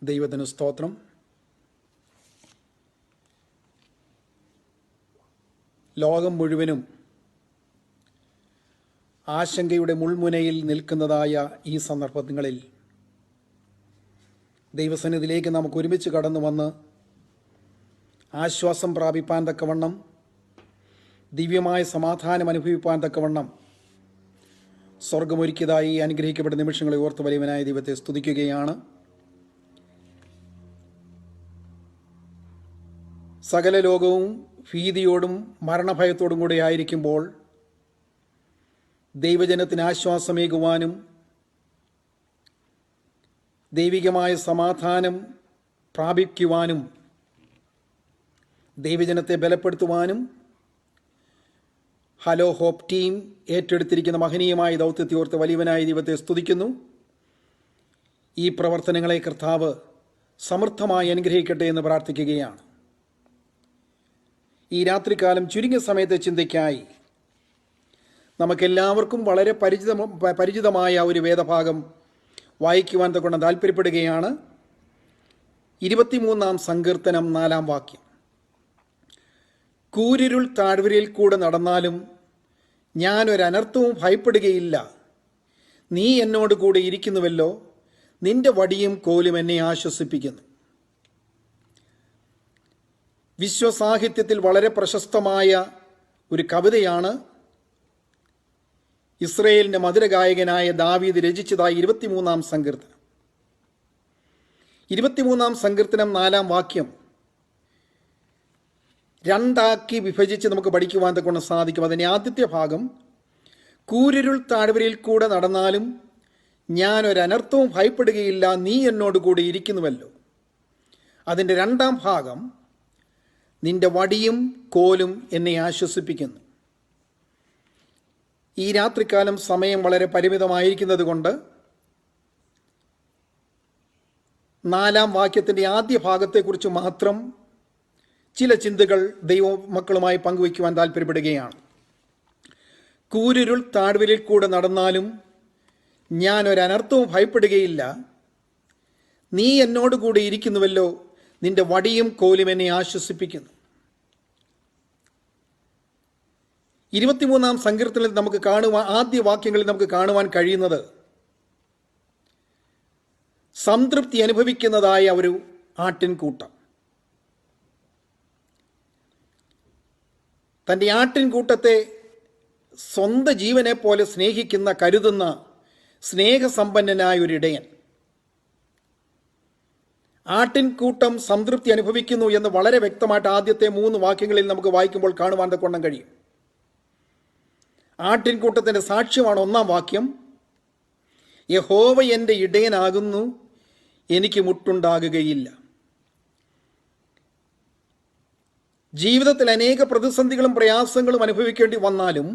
ദൈവത്തിന് സ്തോത്രം. ലോകം മുഴുവനും ആശങ്കയുടെ മുൾമുനയിൽ നിൽക്കുന്നതായ ഈ സന്ദർഭങ്ങളിൽ ദൈവസന്നിധിയിലേക്ക് നമുക്ക് ഒരുമിച്ച് കടന്നു വന്ന് ആശ്വാസം പ്രാപിപ്പാൻ തക്കവണ്ണം, ദിവ്യമായ സമാധാനം അനുഭവിപ്പാൻ തക്കവണ്ണം സ്വർഗമൊരുക്കിയതായി അനുഗ്രഹിക്കപ്പെട്ട നിമിഷങ്ങളെ ഓർത്ത് വലിയവനായ ദൈവത്തെ സ്തുതിക്കുകയാണ്. സകല ലോകവും ഭീതിയോടും മരണഭയത്തോടും കൂടെ ആയിരിക്കുമ്പോൾ ദൈവജനത്തിന് ആശ്വാസമേകുവാനും ദൈവികമായ സമാധാനം പ്രാപിക്കുവാനും ദൈവജനത്തെ ബലപ്പെടുത്തുവാനും ഹലോ ഹോപ്പ് ടീം ഏറ്റെടുത്തിരിക്കുന്ന മഹനീയമായ ദൗത്യത്തെ ഓർത്ത് വലിയവനായ ദൈവത്തെ സ്തുതിക്കുന്നു. ഈ പ്രവർത്തനങ്ങളെ കർത്താവ് സമൃദ്ധമായി അനുഗ്രഹിക്കട്ടെ എന്ന് പ്രാർത്ഥിക്കുകയാണ്. ഈ രാത്രികാലം ചുരുങ്ങിയ സമയത്തെ ചിന്തയ്ക്കായി നമുക്കെല്ലാവർക്കും വളരെ പരിചിതമായ ഒരു വേദഭാഗം വായിക്കുവാൻ തക്കൊണ്ട് താല്പര്യപ്പെടുകയാണ്. 23-ാം സങ്കീർത്തനം 4-ാം വാക്യം. കൂരിരുൾ താഴ്വരയിൽ കൂടെ നടന്നാലും ഞാനൊരനർത്ഥവും ഭയപ്പെടുകയില്ല. നീ എന്നോട് കൂടെ ഇരിക്കുന്നുവല്ലോ, നിന്റെ വടിയും കോലും എന്നെ ആശ്വസിപ്പിക്കുന്നു. വിശ്വസാഹിത്യത്തിൽ വളരെ പ്രശസ്തമായ ഒരു കവിതയാണ് ഇസ്രയേലിൻ്റെ മധുരഗായകനായ ദാവീദ് രചിച്ചതായി 23-ാം സങ്കീർത്തനം. 23-ാം സങ്കീർത്തനം 4-ാം വാക്യം രണ്ടാക്കി വിഭജിച്ച് നമുക്ക് പഠിക്കുവാൻ തക്കൊണ്ട് സാധിക്കും. അതിൻ്റെ ആദ്യത്തെ ഭാഗം, കൂരിരുൾ താഴ്വരയിൽ കൂടെ നടന്നാലും ഞാനൊരനർത്ഥവും ഭയപ്പെടുകയില്ല, നീ എന്നോട് കൂടെ ഇരിക്കുന്നുവല്ലോ. അതിൻ്റെ രണ്ടാം ഭാഗം, നിന്റെ വടിയും കോലും എന്നെ ആശ്വസിപ്പിക്കുന്നു. ഈ രാത്രികാലം സമയം വളരെ പരിമിതമായിരിക്കുന്നത് കൊണ്ട് 4-ാം വാക്യത്തിൻ്റെ ആദ്യ ഭാഗത്തെക്കുറിച്ച് മാത്രം ചില ചിന്തകൾ ദൈവമക്കളുമായി പങ്കുവയ്ക്കുവാൻ താല്പര്യപ്പെടുകയാണ്. കൂരിരുൾ താഴ്വരയിൽ കൂടെ നടന്നാലും ഞാനൊരനർത്ഥവും ഭയപ്പെടുകയില്ല, നീ എന്നോട് കൂടെ ഇരിക്കുന്നുവല്ലോ, നിന്റെ വടിയും കോലും എന്നെ ആശ്വസിപ്പിക്കുന്നു. 23-ാം സങ്കീർത്തനത്തിൽ നമുക്ക് ആദ്യ വാക്യങ്ങളിൽ നമുക്ക് കാണുവാൻ കഴിയുന്നത് സംതൃപ്തി അനുഭവിക്കുന്നതായ ഒരു ആട്ടിൻകൂട്ടം. തൻ്റെ ആട്ടിൻകൂട്ടത്തെ സ്വന്തം ജീവനെ പോലെ സ്നേഹിക്കുന്ന, കരുതുന്ന സ്നേഹസമ്പന്നനായ ഒരു ഇടയൻ. ആട്ടിൻകൂട്ടം സംതൃപ്തി അനുഭവിക്കുന്നു എന്ന് വളരെ വ്യക്തമായിട്ട് ആദ്യത്തെ 3 വാക്യങ്ങളിൽ നമുക്ക് വായിക്കുമ്പോൾ കാണുവാൻ തക്കവണ്ണം കഴിയും. ആട്ടിൻകൂട്ടത്തിൻ്റെ സാക്ഷ്യമാണ് 1-ാം വാക്യം. യഹോവ എൻ്റെ ഇടയനാകുന്നു, എനിക്ക് മുട്ടുണ്ടാകുകയില്ല. ജീവിതത്തിൽ അനേക പ്രതിസന്ധികളും പ്രയാസങ്ങളും അനുഭവിക്കേണ്ടി വന്നാലും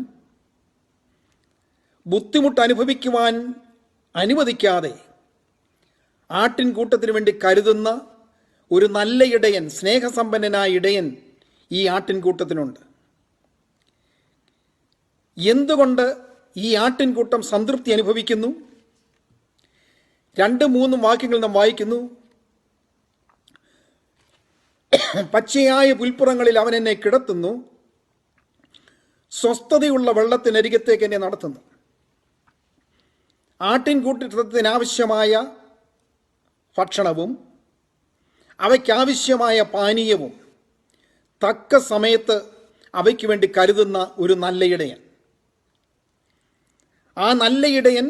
ബുദ്ധിമുട്ട് അനുഭവിക്കുവാൻ അനുവദിക്കാതെ ആട്ടിൻകൂട്ടത്തിന് വേണ്ടി കരുതുന്ന ഒരു നല്ല ഇടയൻ, സ്നേഹസമ്പന്നനായ ഇടയൻ ഈ ആട്ടിൻകൂട്ടത്തിനുണ്ട്. എന്തുകൊണ്ട് ഈ ആട്ടിൻകൂട്ടം സംതൃപ്തി അനുഭവിക്കുന്നു? 2-3 വാക്യങ്ങൾ നാം വായിക്കുന്നു. പച്ചയായ പുൽപ്പുറങ്ങളിൽ അവൻ എന്നെ കിടത്തുന്നു, സ്വസ്ഥതയുള്ള വെള്ളത്തിനരികത്തേക്ക് എന്നെ നടത്തുന്നു. ആട്ടിൻകൂട്ടത്തിനാവശ്യമായ ഭക്ഷണവും അവയ്ക്കാവശ്യമായ പാനീയവും തക്ക സമയത്ത് അവയ്ക്ക് വേണ്ടി കരുതുന്ന ഒരു നല്ല ഇടയൻ. ആ നല്ല ഇടയൻ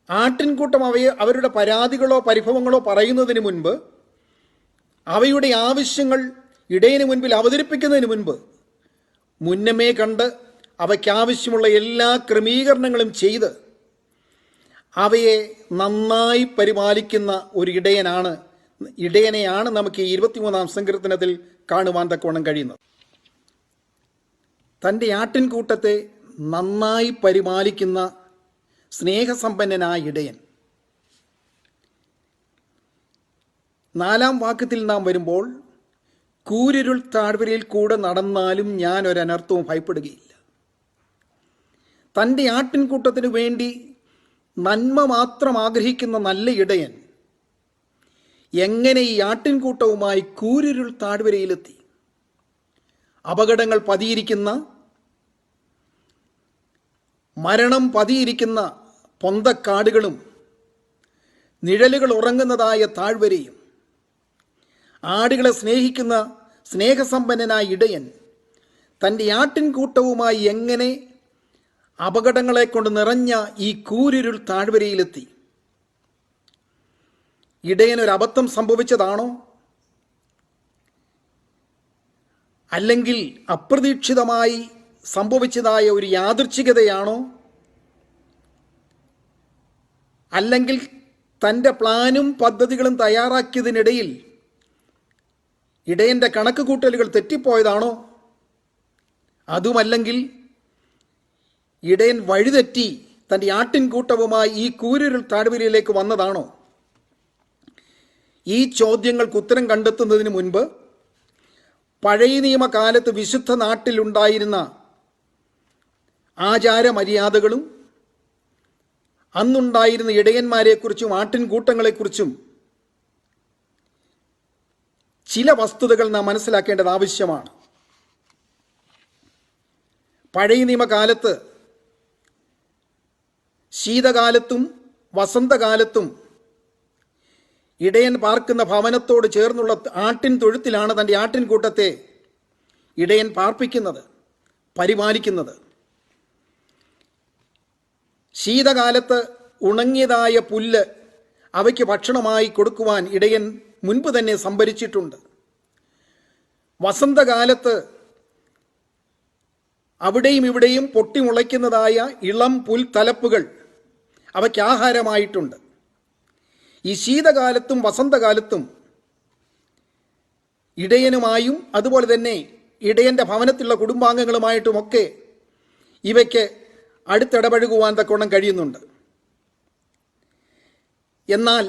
ആട്ടിൻകൂട്ടം അവരുടെ പരാതികളോ പരിഭവങ്ങളോ പറയുന്നതിന് മുൻപ്, അവയുടെ ആവശ്യങ്ങൾ ഇടയന് മുൻപിൽ അവതരിപ്പിക്കുന്നതിന് മുൻപ് മുന്നമേ കണ്ട് അവയ്ക്കാവശ്യമുള്ള എല്ലാ ക്രമീകരണങ്ങളും ചെയ്ത് അവയെ നന്നായി പരിപാലിക്കുന്ന ഒരു ഇടയനെയാണ് നമുക്ക് ഈ 23-ാം സങ്കീർത്തനത്തിൽ കാണുവാൻ തക്കവണ്ണം കഴിയുന്നത്. തൻ്റെ ആട്ടിൻകൂട്ടത്തെ നന്നായി പരിപാലിക്കുന്ന സ്നേഹസമ്പന്നനായ ഇടയൻ. 4-ാം വാക്യത്തിൽ നാം വരുമ്പോൾ, കൂരിരുൾ താഴ്വരയിൽ കൂടെ നടന്നാലും ഞാനൊരനർത്ഥവും ഭയപ്പെടുകയില്ല. തൻ്റെ ആട്ടിൻകൂട്ടത്തിനു വേണ്ടി നന്മ മാത്രം ആഗ്രഹിക്കുന്ന നല്ല ഇടയൻ എങ്ങനെ ഈ ആട്ടിൻകൂട്ടവുമായി കൂരിരുൾ താഴ്വരയിലെത്തി? അപകടങ്ങൾ പതിയിരിക്കുന്ന, മരണം പതിയിരിക്കുന്ന പൊന്തക്കാടുകളും നിഴലുകൾ ഉറങ്ങുന്നതായ താഴ്വരയും, ആടുകളെ സ്നേഹിക്കുന്ന സ്നേഹസമ്പന്നനായ ഇടയൻ തൻ്റെ ആട്ടിൻകൂട്ടവുമായി എങ്ങനെ അപകടങ്ങളെ കൊണ്ട് നിറഞ്ഞ ഈ കൂരിരുൾ താഴ്വരയിലെത്തി? ഇടയനൊരബദ്ധം സംഭവിച്ചതാണോ? അല്ലെങ്കിൽ അപ്രതീക്ഷിതമായി സംഭവിച്ചതായ ഒരു യാദൃച്ഛികതയാണോ? അല്ലെങ്കിൽ തൻ്റെ പ്ലാനും പദ്ധതികളും തയ്യാറാക്കിയതിനിടയിൽ ഇടയൻ്റെ കണക്ക് കൂട്ടലുകൾ തെറ്റിപ്പോയതാണോ? അതുമല്ലെങ്കിൽ ഇടയൻ വഴിതെറ്റി തൻ്റെ ആട്ടിൻകൂട്ടവുമായി ഈ കൂരിരുൾ താഴ്വരയിലേക്ക് വന്നതാണോ? ഈ ചോദ്യങ്ങൾക്ക് ഉത്തരം കണ്ടെത്തുന്നതിന് മുൻപ് പഴയ നിയമകാലത്ത് വിശുദ്ധ നാട്ടിലുണ്ടായിരുന്ന ആചാരമര്യാദകളും അന്നുണ്ടായിരുന്ന ഇടയന്മാരെക്കുറിച്ചും ആട്ടിൻകൂട്ടങ്ങളെക്കുറിച്ചും ചില വസ്തുതകൾ നാം മനസ്സിലാക്കേണ്ടത് ആവശ്യമാണ്. പഴയ നിയമകാലത്ത് ശീതകാലത്തും വസന്തകാലത്തും ഇടയൻ പാർക്കുന്ന ഭവനത്തോട് ചേർന്നുള്ള ആട്ടിൻ തൊഴുത്തിലാണ് തൻ്റെ ആട്ടിൻകൂട്ടത്തെ ഇടയൻ പാർപ്പിക്കുന്നത്, പരിപാലിക്കുന്നത്. ശീതകാലത്ത് ഉണങ്ങിയതായ പുല്ല് അവയ്ക്ക് ഭക്ഷണമായി കൊടുക്കുവാൻ ഇടയൻ മുൻപ് തന്നെ സംഭരിച്ചിട്ടുണ്ട്. വസന്തകാലത്ത് അവിടെയും ഇവിടെയും പൊട്ടിമുളയ്ക്കുന്നതായ ഇളം പുൽത്തലപ്പുകൾ അവയ്ക്ക് ആഹാരമായിട്ടുണ്ട്. ഈ ശീതകാലത്തും വസന്തകാലത്തും ഇടയനുമായും അതുപോലെ തന്നെ ഇടയൻ്റെ ഭവനത്തിലുള്ള കുടുംബാംഗങ്ങളുമായിട്ടുമൊക്കെ ഇവയ്ക്ക് അടുത്തിടപഴകുവാൻ തക്കവണ്ണം കഴിയുന്നുണ്ട്. എന്നാൽ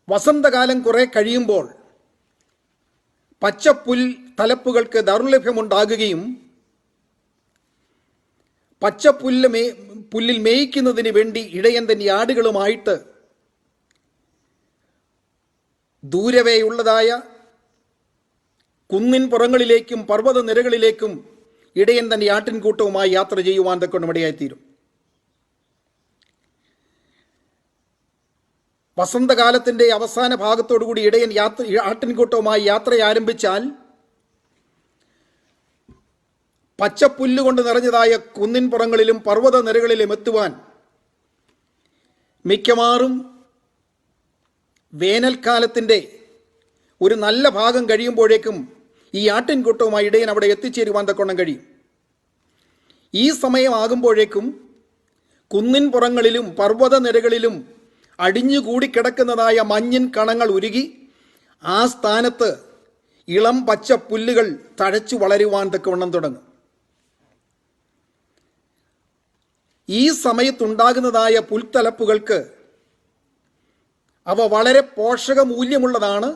വസന്തകാലം കുറെ കഴിയുമ്പോൾ പച്ചപ്പുൽ തലപ്പുകൾക്ക് ദൗർലഭ്യമുണ്ടാകുകയും പുല്ലിൽ മേയ്ക്കുന്നതിന് വേണ്ടി ഇടയൻ തൻ്റെ ആടുകളുമായിട്ട് ദൂരവേയുള്ളതായ കുന്നിൻ പുറങ്ങളിലേക്കും പർവ്വത നിരകളിലേക്കും ഇടയൻ തൻ്റെ ആട്ടിൻകൂട്ടവുമായി യാത്ര ചെയ്യുവാൻ തക്കൊണ്ട് ഇടയായിത്തീരും. വസന്തകാലത്തിൻ്റെ അവസാന ഭാഗത്തോടുകൂടി ഇടയൻ ആട്ടിൻകൂട്ടവുമായി യാത്ര ആരംഭിച്ചാൽ പച്ചപ്പുല്ലുകൊണ്ട് നിറഞ്ഞതായ കുന്നിൻ പുറങ്ങളിലും പർവ്വത നിരകളിലും എത്തുവാൻ മിക്കവാറും വേനൽക്കാലത്തിൻ്റെ ഒരു നല്ല ഭാഗം കഴിയുമ്പോഴേക്കും ഈ ആട്ടിൻകൂട്ടവുമായി ഇടയൻ അവിടെ എത്തിച്ചേരുവാൻ തക്കവണ്ണം കഴിയും. ഈ സമയമാകുമ്പോഴേക്കും കുന്നിൻ പുറങ്ങളിലും പർവ്വത നിരകളിലും അടിഞ്ഞുകൂടിക്കിടക്കുന്നതായ മഞ്ഞിൻ കണങ്ങൾ ഉരുകി ആ സ്ഥാനത്ത് ഇളം പച്ച പുല്ലുകൾ തഴച്ചു വളരുവാൻ തക്കവണ്ണം തുടങ്ങും. ഈ സമയത്തുണ്ടാകുന്നതായ പുൽത്തലപ്പുകൾക്ക് അവ വളരെ പോഷകമൂല്യമുള്ളതാണ്.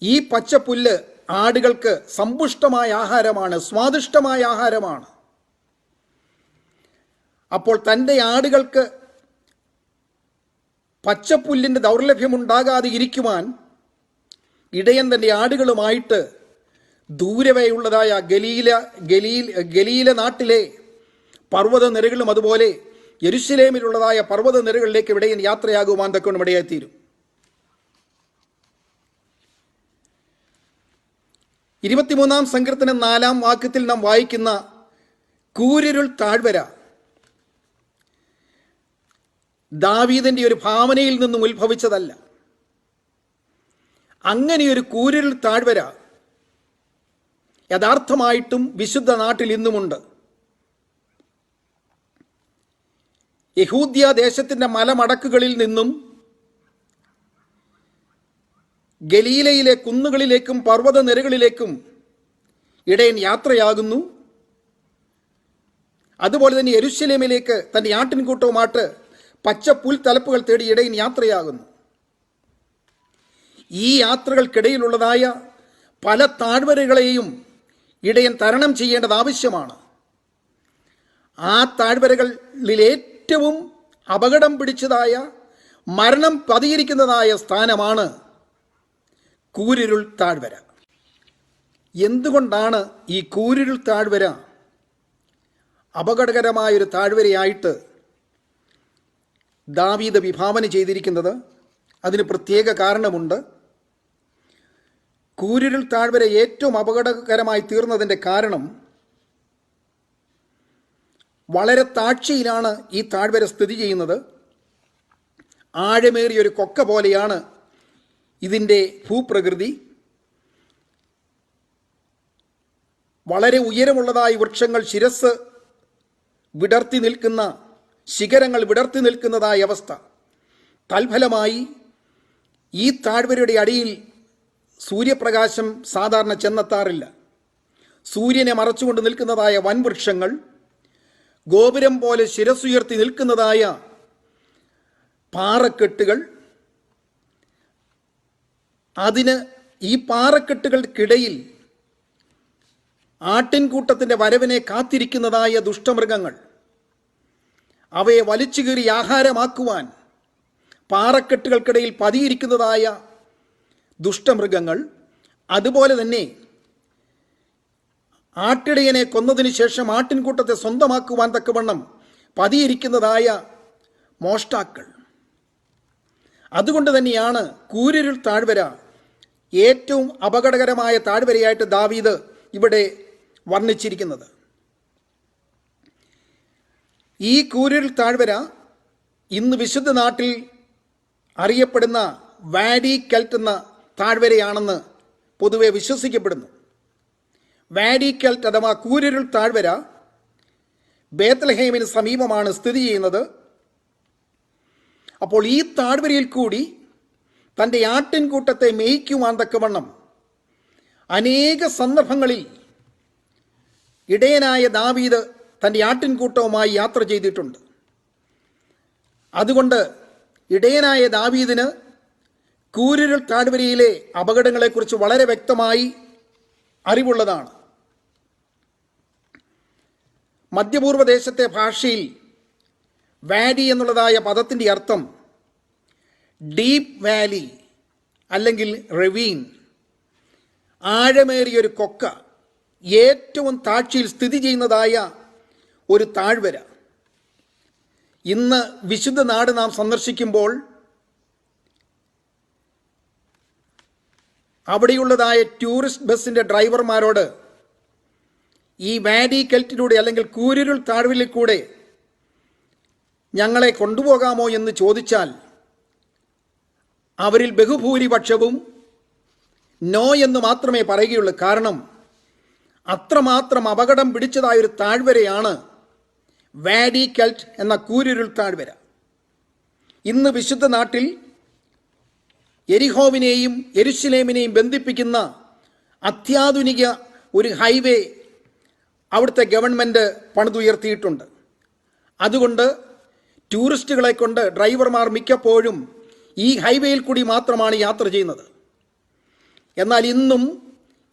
ഈ പച്ചപ്പുല്ല് ആടുകൾക്ക് സമ്പുഷ്ടമായ ആഹാരമാണ്, സ്വാദിഷ്ടമായ ആഹാരമാണ്. അപ്പോൾ തൻ്റെ ആടുകൾക്ക് പച്ചപ്പുല്ലിൻ്റെ ദൗർലഭ്യമുണ്ടാകാതെ ഇരിക്കുവാൻ ഇടയൻ തൻ്റെ ആടുകളുമായിട്ട് ദൂരവെയുള്ളതായ ഗലീല നാട്ടിലെ പർവ്വത നിരകളും അതുപോലെ യെരുശലേമിലുള്ളതായ പർവ്വത നിരകളിലേക്ക് ഇടയൻ യാത്രയാകുവാൻ തക്കവണ്ണം ഇടയായിത്തീരും. 23-ാം സങ്കീർത്തനം 4-ാം വാക്യത്തിൽ നാം വായിക്കുന്ന കൂരിരുൾ താഴ്വര ദാവീദിൻ്റെ ഒരു ഭാവനയിൽ നിന്നും ഉത്ഭവിച്ചതല്ല. അങ്ങനെയൊരു കൂരിരുൾ താഴ്വര യഥാർത്ഥമായിട്ടും വിശുദ്ധ നാട്ടിൽ ഇന്നുമുണ്ട്. യഹൂദ്യ ദേശത്തിൻ്റെ മലമടക്കുകളിൽ നിന്നും ഗലീലയിലെ കുന്നുകളിലേക്കും പർവ്വത നിരകളിലേക്കും ഇടയൻ യാത്രയാകുന്നു. അതുപോലെ തന്നെ യെരുശലേമിലേക്ക് തൻ്റെ ആട്ടിൻകൂട്ടവുമായിട്ട് പച്ച പുൽത്തലപ്പുകൾ തേടി ഇടയൻ യാത്രയാകുന്നു. ഈ യാത്രകൾക്കിടയിലുള്ളതായ പല താഴ്വരകളെയും ഇടയൻ തരണം ചെയ്യേണ്ടത് ആവശ്യമാണ്. ആ താഴ്വരകളിൽ ഏറ്റവും അപകടം പിടിച്ചതായ മരണം പതിയിരിക്കുന്നതായ സ്ഥാനമാണ് കൂരിരുൾ താഴ്വര. എന്തുകൊണ്ടാണ് ഈ കൂരിരുൾ താഴ്വര അപകടകരമായൊരു താഴ്വരയായിട്ട് ദാവീദ് വിഭാവന ചെയ്തിരിക്കുന്നത്? അതിന് പ്രത്യേക കാരണമുണ്ട്. കൂരിരുൾ താഴ്വര ഏറ്റവും അപകടകരമായി തീർന്നതിൻ്റെ കാരണം വളരെ താഴ്ചയിലാണ് ഈ താഴ്വര സ്ഥിതി ചെയ്യുന്നത്. ആഴമേറിയൊരു കൊക്ക പോലെയാണ് ഇതിൻ്റെ ഭൂപ്രകൃതി. വളരെ ഉയരമുള്ളതായ വൃക്ഷങ്ങൾ ശിരസ് വിടർത്തി നിൽക്കുന്ന, ശിഖരങ്ങൾ വിടർത്തി നിൽക്കുന്നതായ അവസ്ഥ. തൽഫലമായി ഈ താഴ്വരയുടെ അടിയിൽ സൂര്യപ്രകാശം സാധാരണ ചെന്നെത്താറില്ല. സൂര്യനെ മറച്ചുകൊണ്ട് നിൽക്കുന്നതായ വൻവൃക്ഷങ്ങൾ, ഗോപുരം പോലെ ശിരസുയർത്തി നിൽക്കുന്നതായ പാറക്കെട്ടുകൾ, ഈ പാറക്കെട്ടുകൾക്കിടയിൽ ആട്ടിൻകൂട്ടത്തിൻ്റെ വരവിനെ കാത്തിരിക്കുന്നതായ ദുഷ്ടമൃഗങ്ങൾ, അവയെ വലിച്ചു കീറി ആഹാരമാക്കുവാൻ പാറക്കെട്ടുകൾക്കിടയിൽ പതിയിരിക്കുന്നതായ ദുഷ്ടമൃഗങ്ങൾ, അതുപോലെ തന്നെ ആട്ടിടയനെ കൊന്നതിന് ശേഷം ആട്ടിൻകൂട്ടത്തെ സ്വന്തമാക്കുവാൻ തക്കവണ്ണം പതിയിരിക്കുന്നതായ മോഷ്ടാക്കൾ. അതുകൊണ്ട് തന്നെയാണ് കൂരിരുൾ താഴ്വര ഏറ്റവും അപകടകരമായ താഴ്വരയായിട്ട് ദാവീദ് ഇവിടെ വർണ്ണിച്ചിരിക്കുന്നത്. ഈ കൂരിരുൾ താഴ്വര ഇന്ന് വിശുദ്ധ നാട്ടിൽ അറിയപ്പെടുന്ന വാഡി കെൽറ്റ് എന്ന താഴ്വരയാണെന്ന് പൊതുവെ വിശ്വസിക്കപ്പെടുന്നു. വാഡി കെൽറ്റ് അഥവാ കൂരിരുൾ താഴ്വര ബേത്ലഹേമിന് സമീപമാണ് സ്ഥിതി ചെയ്യുന്നത്. അപ്പോൾ ഈ താഴ്വരയിൽ കൂടി തൻ്റെ ആട്ടിൻകൂട്ടത്തെ മേയ്ക്കുവാൻ തക്കവണ്ണം അനേക സന്ദർഭങ്ങളിൽ ഇടയനായ ദാവീദ് തൻ്റെ ആട്ടിൻകൂട്ടവുമായി യാത്ര ചെയ്തിട്ടുണ്ട്. അതുകൊണ്ട് ഇടയനായ ദാവീദിന് കൂരിരുൾ താഴ്വരയിലെ അപകടങ്ങളെക്കുറിച്ച് വളരെ വ്യക്തമായി അറിവുള്ളതാണ്. മധ്യപൂർവ്വദേശത്തെ ഭാഷയിൽ വാഡി എന്നുള്ളതായ പദത്തിൻ്റെ അർത്ഥം ഡീപ്പ് വാലി അല്ലെങ്കിൽ റെവീൻ, ആഴമേറിയൊരു കൊക്ക, ഏറ്റവും താഴ്ചയിൽ സ്ഥിതി ചെയ്യുന്നതായ ഒരു താഴ്വര. ഇന്ന് വിശുദ്ധ നാട് നാം സന്ദർശിക്കുമ്പോൾ അവിടെയുള്ളതായ ടൂറിസ്റ്റ് ബസ്സിൻ്റെ ഡ്രൈവർമാരോട് ഈ വാഡി കെൽറ്റിലൂടെ അല്ലെങ്കിൽ കൂരിരുൾ താഴ്വരയിൽ കൂടെ ഞങ്ങളെ കൊണ്ടുപോകാമോ എന്ന് ചോദിച്ചാൽ അവരിൽ ബഹുഭൂരിപക്ഷവും നോ എന്ന് മാത്രമേ പറയുകയുള്ളൂ. കാരണം അത്രമാത്രം അപകടം പിടിച്ചതായൊരു താഴ്വരയാണ് വാഡി കെൽറ്റ് എന്ന കൂരിരുൾ താഴ്വര. ഇന്ന് വിശുദ്ധ നാട്ടിൽ എരിഹോവിനെയും യെരുശലേമിനെയും ബന്ധിപ്പിക്കുന്ന അത്യാധുനിക ഒരു ഹൈവേ അവിടുത്തെ ഗവൺമെൻറ് പണിതുയർത്തിയിട്ടുണ്ട്. അതുകൊണ്ട് ടൂറിസ്റ്റുകളെ കൊണ്ട് ഡ്രൈവർമാർ മിക്കപ്പോഴും ഈ ഹൈവേയിൽ കൂടി മാത്രമാണ് യാത്ര ചെയ്യുന്നത്. എന്നാൽ ഇന്നും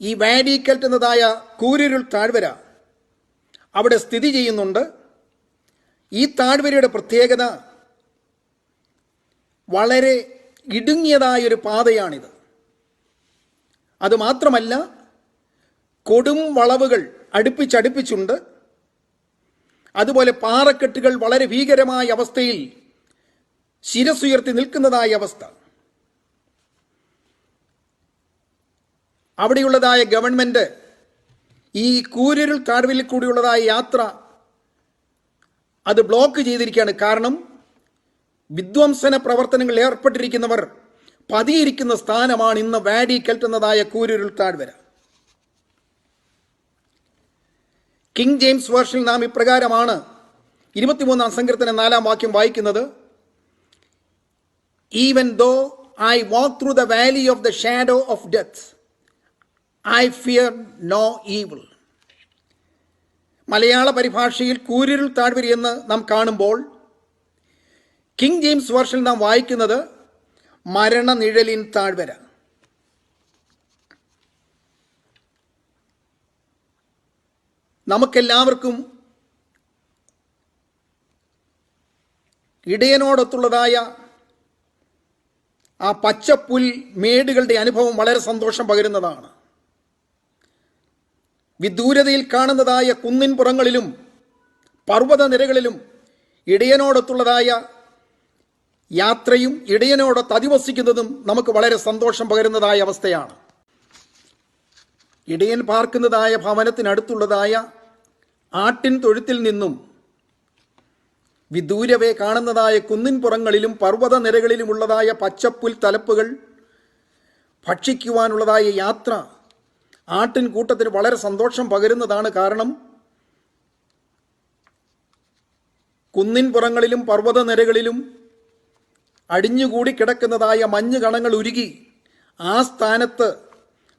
ഈ വാഡി കെൽറ്റ് എന്നതായ കൂരിരുൾ താഴ്വര അവിടെ സ്ഥിതി ചെയ്യുന്നുണ്ട്. ഈ താഴ്വരയുടെ പ്രത്യേകത വളരെ ഇടുങ്ങിയതായൊരു പാതയാണിത്. അതുമാത്രമല്ല, കൊടും വളവുകൾ അടുപ്പിച്ചടുപ്പിച്ചുണ്ട്. അതുപോലെ പാറക്കെട്ടുകൾ വളരെ ഭീകരമായ അവസ്ഥയിൽ ശിരസുയർത്തി നിൽക്കുന്നതായ അവസ്ഥ. അവിടെയുള്ളതായ ഗവൺമെൻറ് ഈ കൂരിരുൾ താഴ്വരയിൽ കൂടിയുള്ളതായ യാത്ര അത് ബ്ലോക്ക് ചെയ്തിരിക്കുകയാണ്. കാരണം വിധ്വംസന പ്രവർത്തനങ്ങളിൽ ഏർപ്പെട്ടിരിക്കുന്നവർ പതിയിരിക്കുന്ന സ്ഥാനമാണ് ഇന്ന് വാഡി കെൽറ്റ് എന്നതായ കൂരിരുൾ താഴ്വര. കിങ് ജെയിംസ് വേർഷനിൽ നാം ഇപ്രകാരമാണ് 23-ാം സങ്കീർത്തനം 4-ാം വാക്യം വായിക്കുന്നത്: Even though I walk through the valley of the shadow of death, I fear no evil. മലയാള പരിഭാഷയിൽ കൂരിരുൾ താഴ്വര എന്ന് നാം കാണുമ്പോൾ കിങ് ജെയിംസ് വേർഷനിൽ നാം വായിക്കുന്നത് മരണനിഴലിൻ താഴ്വര. നമുക്കെല്ലാവർക്കും ഇടയനോടൊത്തുള്ളതായ ആ പച്ചപ്പുൽ മേടുകളുടെ അനുഭവം വളരെ സന്തോഷം പകരുന്നതാണ്. വിദൂരതയിൽ കാണുന്നതായ കുന്നിൻ പുറങ്ങളിലും പർവ്വത നിരകളിലും ഇടയനോടൊത്തുള്ളതായ യാത്രയും ഇടയനോടൊത്ത് അധിവസിക്കുന്നതും നമുക്ക് വളരെ സന്തോഷം പകരുന്നതായ അവസ്ഥയാണ്. ഇടയൻ പാർക്കുന്നതായ ഭവനത്തിനടുത്തുള്ളതായ ആട്ടിൻ തൊഴുത്തിൽ നിന്നും വിദൂരവേ കാണുന്നതായ കുന്നിൻ പുറങ്ങളിലും പർവ്വത നിരകളിലുമുള്ളതായ പച്ചപ്പുൽ തലപ്പുകൾ ഭക്ഷിക്കുവാനുള്ളതായ യാത്ര ആട്ടിൻ കൂട്ടത്തിന് വളരെ സന്തോഷം പകരുന്നതാണ്. കാരണം കുന്നിൻ പുറങ്ങളിലും പർവ്വത നിരകളിലും അടിഞ്ഞുകൂടി കിടക്കുന്നതായ മഞ്ഞ് കണങ്ങൾ ഉരുകി ആ സ്ഥാനത്ത്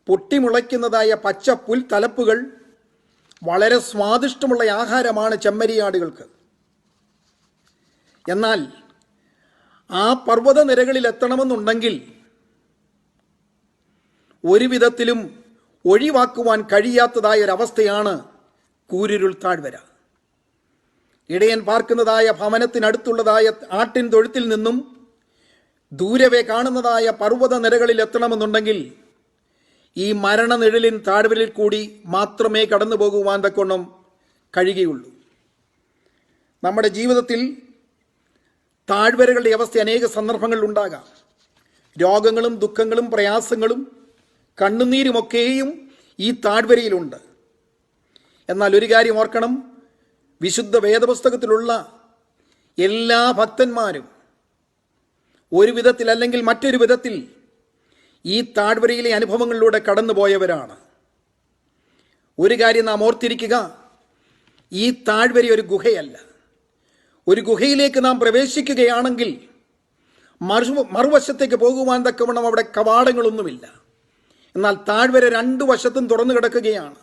പൊട്ടിമുളയ്ക്കുന്നതായ പച്ചപ്പുൽ തലപ്പുകൾ വളരെ സ്വാദിഷ്ടമുള്ള ആഹാരമാണ് ചെമ്മരിയാടുകൾക്ക്. എന്നാൽ ആ പർവ്വത നിരകളിൽ എത്തണമെന്നുണ്ടെങ്കിൽ ഒരു വിധത്തിലും ഒഴിവാക്കുവാൻ കഴിയാത്തതായ ഒരവസ്ഥയാണ് കൂരിരുൾ താഴ്വര. ഇടയൻ പാർക്കുന്നതായ ഭവനത്തിനടുത്തുള്ളതായ ആട്ടിൻ തൊഴുത്തിൽ നിന്നും ദൂരവേ കാണുന്നതായ പർവ്വത നിരകളിൽ എത്തണമെന്നുണ്ടെങ്കിൽ ഈ മരണനിഴലിൻ താഴ്വരയിൽ കൂടി മാത്രമേ കടന്നു പോകുവാൻ തക്കോണം കഴിയുകയുള്ളൂ. നമ്മുടെ ജീവിതത്തിൽ താഴ്വരകളുടെ അവസ്ഥ അനേക സന്ദർഭങ്ങളിൽ ഉണ്ടാകാം. രോഗങ്ങളും ദുഃഖങ്ങളും പ്രയാസങ്ങളും കണ്ണുനീരുമൊക്കെയും ഈ താഴ്വരയിലുണ്ട്. എന്നാൽ ഒരു കാര്യം ഓർക്കണം, വിശുദ്ധ വേദപുസ്തകത്തിലുള്ള എല്ലാ ഭക്തന്മാരും ഒരു വിധത്തിൽ അല്ലെങ്കിൽ മറ്റൊരു വിധത്തിൽ ഈ താഴ്വരയിലെ അനുഭവങ്ങളിലൂടെ കടന്നുപോയവരാണ്. ഒരു കാര്യം നാം ഓർത്തിരിക്കുക, ഈ താഴ്വര ഒരു ഗുഹയല്ല. ഒരു ഗുഹയിലേക്ക് നാം പ്രവേശിക്കുകയാണെങ്കിൽ മറുവശത്തേക്ക് പോകുവാൻ തക്കവണ്ണം അവിടെ കവാടങ്ങളൊന്നുമില്ല. എന്നാൽ താഴ്വര രണ്ടു വശത്തും തുറന്നു കിടക്കുകയാണ്.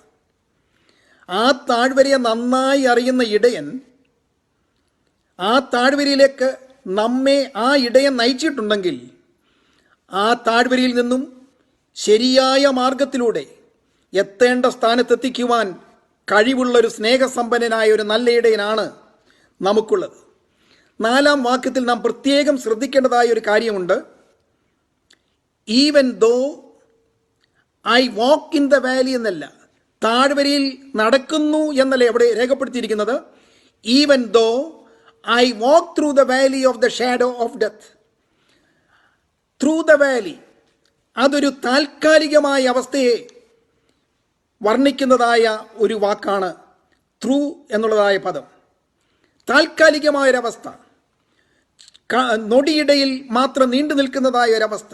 ആ താഴ്വരയെ നന്നായി അറിയുന്ന ഇടയൻ ആ താഴ്വരയിലേക്ക് നമ്മെ ആ ഇടയൻ നയിച്ചിട്ടുണ്ടെങ്കിൽ ആ താഴ്വരയിൽ നിന്നും ശരിയായ മാർഗത്തിലൂടെ എത്തേണ്ട സ്ഥാനത്തെത്തിക്കുവാൻ കഴിവുള്ളൊരു സ്നേഹസമ്പന്നനായ ഒരു നല്ല ഇടയനാണ് നമുക്കുള്ളത്. 4-ാം വാക്യത്തിൽ നാം പ്രത്യേകം ശ്രദ്ധിക്കേണ്ടതായ ഒരു കാര്യമുണ്ട്. Even though I walk in the valley എന്നല്ല, താഴ്വരയിൽ നടക്കുന്നു എന്നല്ല എവിടെ രേഖപ്പെടുത്തിയിരിക്കുന്നത്. Even though I walk through the valley of the shadow of death. Through the valley അതൊരു താൽക്കാലികമായ അവസ്ഥയെ വർണ്ണിക്കുന്നതായ ഒരു വാക്കാണ് ത്രൂ എന്നുള്ളതായ പദം. താൽക്കാലികമായൊരവസ്ഥ, നൊടിയിടയിൽ മാത്രം നീണ്ടു നിൽക്കുന്നതായ ഒരവസ്ഥ.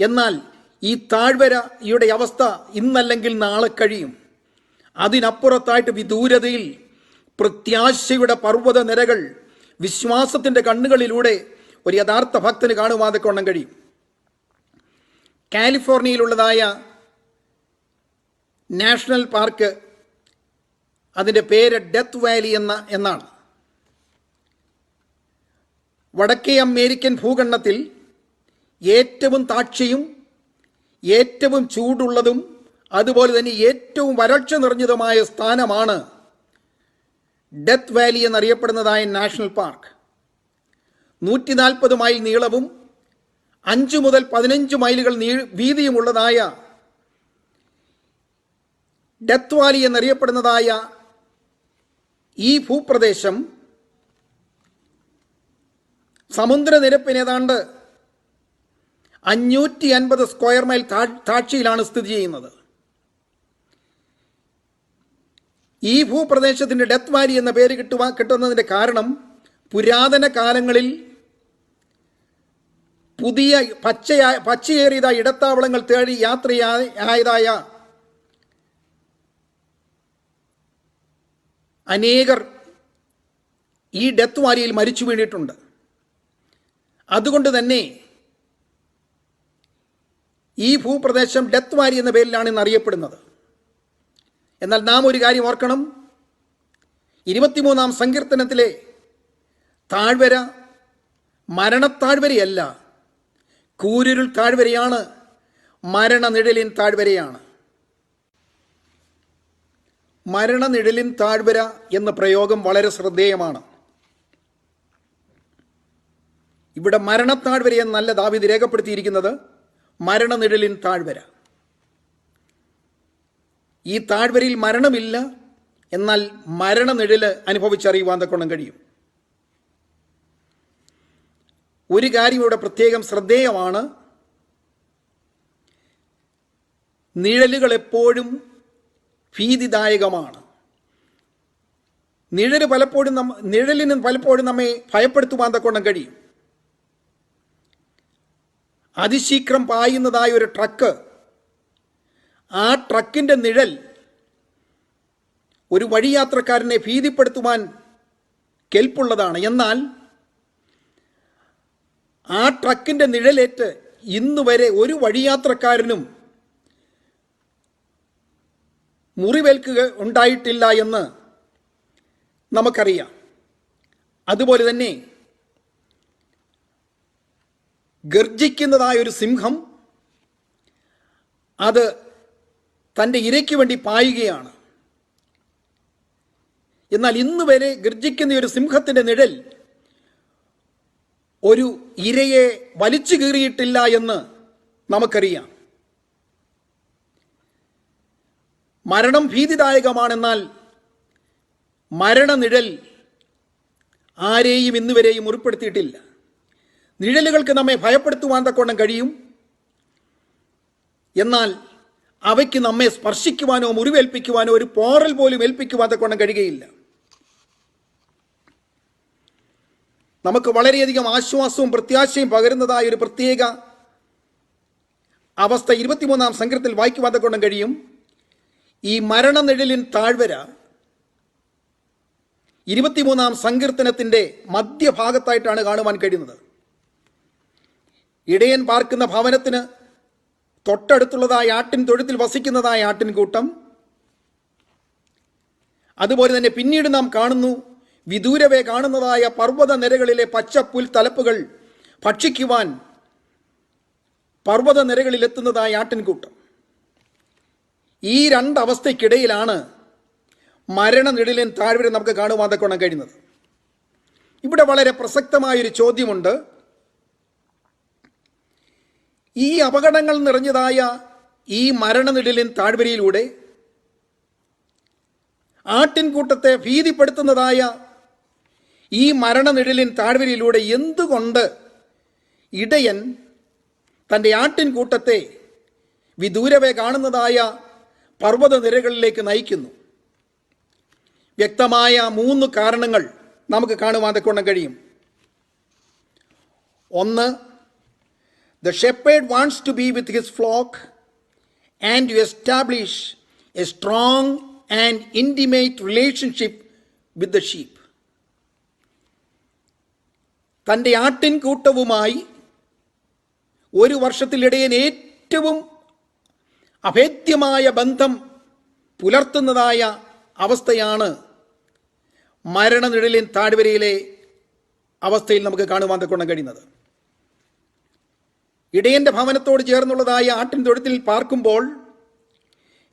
എന്നാൽ ഈ താഴ്വരയുടെ അവസ്ഥ ഇന്നല്ലെങ്കിൽ നാളെ കഴിയും. അതിനപ്പുറത്തായിട്ട് വിദൂരതയിൽ പ്രത്യാശയുടെ പർവ്വത നിരകൾ വിശ്വാസത്തിൻ്റെ കണ്ണുകളിലൂടെ ഒരു യഥാർത്ഥ ഭക്തന് കാണുവാതെ കൊണ്ടാൻ കഴിയും. കാലിഫോർണിയയിലുള്ളതായ നാഷണൽ പാർക്ക്, അതിൻ്റെ പേര് ഡെത്ത് വാലി എന്നാണ്. വടക്കേ അമേരിക്കൻ ഭൂഖണ്ഡത്തിൽ ഏറ്റവും താഴ്ചയും ഏറ്റവും ചൂടുള്ളതും അതുപോലെ തന്നെ ഏറ്റവും വരൾച്ച നിറഞ്ഞതുമായ സ്ഥാനമാണ് ഡെത്ത് വാലി എന്നറിയപ്പെടുന്നതായ നാഷണൽ പാർക്ക്. 140 മൈൽ നീളവും 5 മുതൽ 15 മൈലുകൾ വീതിയുമുള്ളതായ ഡെത്ത് വാലി എന്നറിയപ്പെടുന്നതായ ഈ ഭൂപ്രദേശം സമുദ്രനിരപ്പിന് ഏതാണ്ട് 550 സ്ക്വയർ മൈൽ താഴ്ചയിലാണ് സ്ഥിതി ചെയ്യുന്നത്. ഈ ഭൂപ്രദേശത്തിൻ്റെ ഡെത്ത് വാലി എന്ന പേര് കിട്ടുന്നതിൻ്റെ കാരണം പുരാതന കാലങ്ങളിൽ പുതിയ പച്ചയേറിയതായ ഇടത്താവളങ്ങൾ തേടി യാത്രയായതായ അനേകർ ഈ ഡെത്ത് വാലിയിൽ മരിച്ചു വീണിട്ടുണ്ട്. അതുകൊണ്ട് തന്നെ ഈ ഭൂപ്രദേശം ഡെത്ത് വാലി എന്ന പേരിലാണ് ഇന്ന് അറിയപ്പെടുന്നത്. എന്നാൽ നാം ഒരു കാര്യം ഓർക്കണം, 23-ാം സങ്കീർത്തനത്തിലെ താഴ്വര മരണത്താഴ്വരയല്ല, കൂരിരുൾ താഴ്വരയാണ്, മരണനിഴലിൻ താഴ്വരയാണ്. മരണനിഴലിൻ താഴ്വര എന്ന പ്രയോഗം വളരെ ശ്രദ്ധേയമാണ്. ഇവിടെ മരണത്താഴ്വര എന്നല്ല ദാവീദ് രേഖപ്പെടുത്തിയിരിക്കുന്നത്, മരണനിഴലിൻ താഴ്വര. ഈ താഴ്വരയിൽ മരണമില്ല, എന്നാൽ മരണനിഴല് അനുഭവിച്ചറിയുവാൻ തക്കോണം കഴിയും. ഒരു കാര്യം ഇവിടെ പ്രത്യേകം ശ്രദ്ധേയമാണ്. നിഴലുകൾ എപ്പോഴും ഭീതിദായകമാണ്. നിഴലിന് പലപ്പോഴും നമ്മെ ഭയപ്പെടുത്തുവാൻ തക്കോണം കഴിയും. അതിശീഘ്രം പായുന്നതായ ഒരു ട്രക്ക്, ആ ട്രക്കിൻ്റെ നിഴൽ ഒരു വഴിയാത്രക്കാരനെ ഭീതിപ്പെടുത്തുവാൻ കെൽപ്പുള്ളതാണ്. എന്നാൽ ആ ട്രക്കിൻ്റെ നിഴലേറ്റ് ഇന്നുവരെ ഒരു വഴിയാത്രക്കാരനും മുറിവേൽക്കുക ഉണ്ടായിട്ടില്ല എന്ന് നമുക്കറിയാം. അതുപോലെ തന്നെ ഗർജിക്കുന്നതായ ഒരു സിംഹം അത് തൻ്റെ ഇരയ്ക്ക് വേണ്ടി പായുകയാണ്. എന്നാൽ ഇന്ന് വരെ ഗർജിക്കുന്ന ഒരു സിംഹത്തിൻ്റെ നിഴൽ ഒരു ഇരയെ വലിച്ചു കീറിയിട്ടില്ല എന്ന് നമുക്കറിയാം. മരണം ഭീതിദായകമാണെന്നാൽ മരണനിഴൽ ആരെയും ഇന്നുവരെയും മുറിപ്പെടുത്തിയിട്ടില്ല. നിഴലുകൾക്ക് നമ്മെ ഭയപ്പെടുത്തുവാൻ തക്കോണം കഴിയും, എന്നാൽ അവയ്ക്ക് നമ്മെ സ്പർശിക്കുവാനോ മുറിവേൽപ്പിക്കുവാനോ ഒരു പോറൽ പോലും ഏൽപ്പിക്കുവാൻ തക്കോണം കഴിയുകയില്ല. നമുക്ക് വളരെയധികം ആശ്വാസവും പ്രത്യാശയും പകരുന്നതായ ഒരു പ്രത്യേക അവസ്ഥ 23-ാം സങ്കീർത്തനത്തിൽ വായിക്കുവാൻ തക്കോണം കഴിയും. ഈ മരണനിഴലിൻ താഴ്വര 23-ാം സങ്കീർത്തനത്തിൻ്റെ മധ്യഭാഗത്തായിട്ടാണ് കാണുവാൻ കഴിയുന്നത്. ഇടയൻ പാർക്കുന്ന ഭവനത്തിന് തൊട്ടടുത്തുള്ളതായ ആട്ടിൻ തൊഴുത്തിൽ വസിക്കുന്നതായ ആട്ടിൻകൂട്ടം, അതുപോലെ തന്നെ പിന്നീട് നാം കാണുന്നു വിദൂരവേ കാണുന്നതായ പർവ്വത നിരകളിലെ പച്ചപ്പുൽ തലപ്പുകൾ ഭക്ഷിക്കുവാൻ പർവ്വത നിരകളിലെത്തുന്നതായ ആട്ടിൻകൂട്ടം. ഈ രണ്ടവസ്ഥയ്ക്കിടയിലാണ് മരണനിഴലിൻ താഴ്വര നമുക്ക് കാണുവാൻ തക്കോണം കഴിയുന്നത്. ഇവിടെ വളരെ പ്രസക്തമായൊരു ചോദ്യമുണ്ട്. ഈ അപകടങ്ങൾ നിറഞ്ഞതായ ഈ മരണനിഴലിൻ താഴ്വരയിലൂടെ ആട്ടിൻകൂട്ടത്തെ ഭീതിപ്പെടുത്തുന്നതായ ഈ മരണനിഴലിൻ താഴ്വരയിലൂടെ എന്തുകൊണ്ട് ഇടയൻ തൻ്റെ ആട്ടിൻകൂട്ടത്തെ വിദൂരവേ കാണുന്നതായ പർവ്വത നിരകളിലേക്ക് നയിക്കുന്നു? വ്യക്തമായ 3 കാരണങ്ങൾ നമുക്ക് കാണുവാൻ തക്കോണം കഴിയും. ഒന്ന്, the shepherd wants to be with his flock and to establish a strong and intimate relationship with the sheep. തൻ്റെ ആട്ടിൻകൂട്ടവുമായി ഒരു വർഷത്തിലിടയൻ ഏറ്റവും അഭേദ്യമായ ബന്ധം പുലർത്തുന്നതായ അവസ്ഥയാണ് മരണനിഴലിൻ താഴ്വരയിലെ അവസ്ഥയിൽ നമുക്ക് കാണുവാൻ തക്കോണം കഴിയുന്നത്. ഇടയൻ്റെ ഭവനത്തോട് ചേർന്നുള്ളതായ ആട്ടിൻ തൊഴുത്തിൽ പാർക്കുമ്പോൾ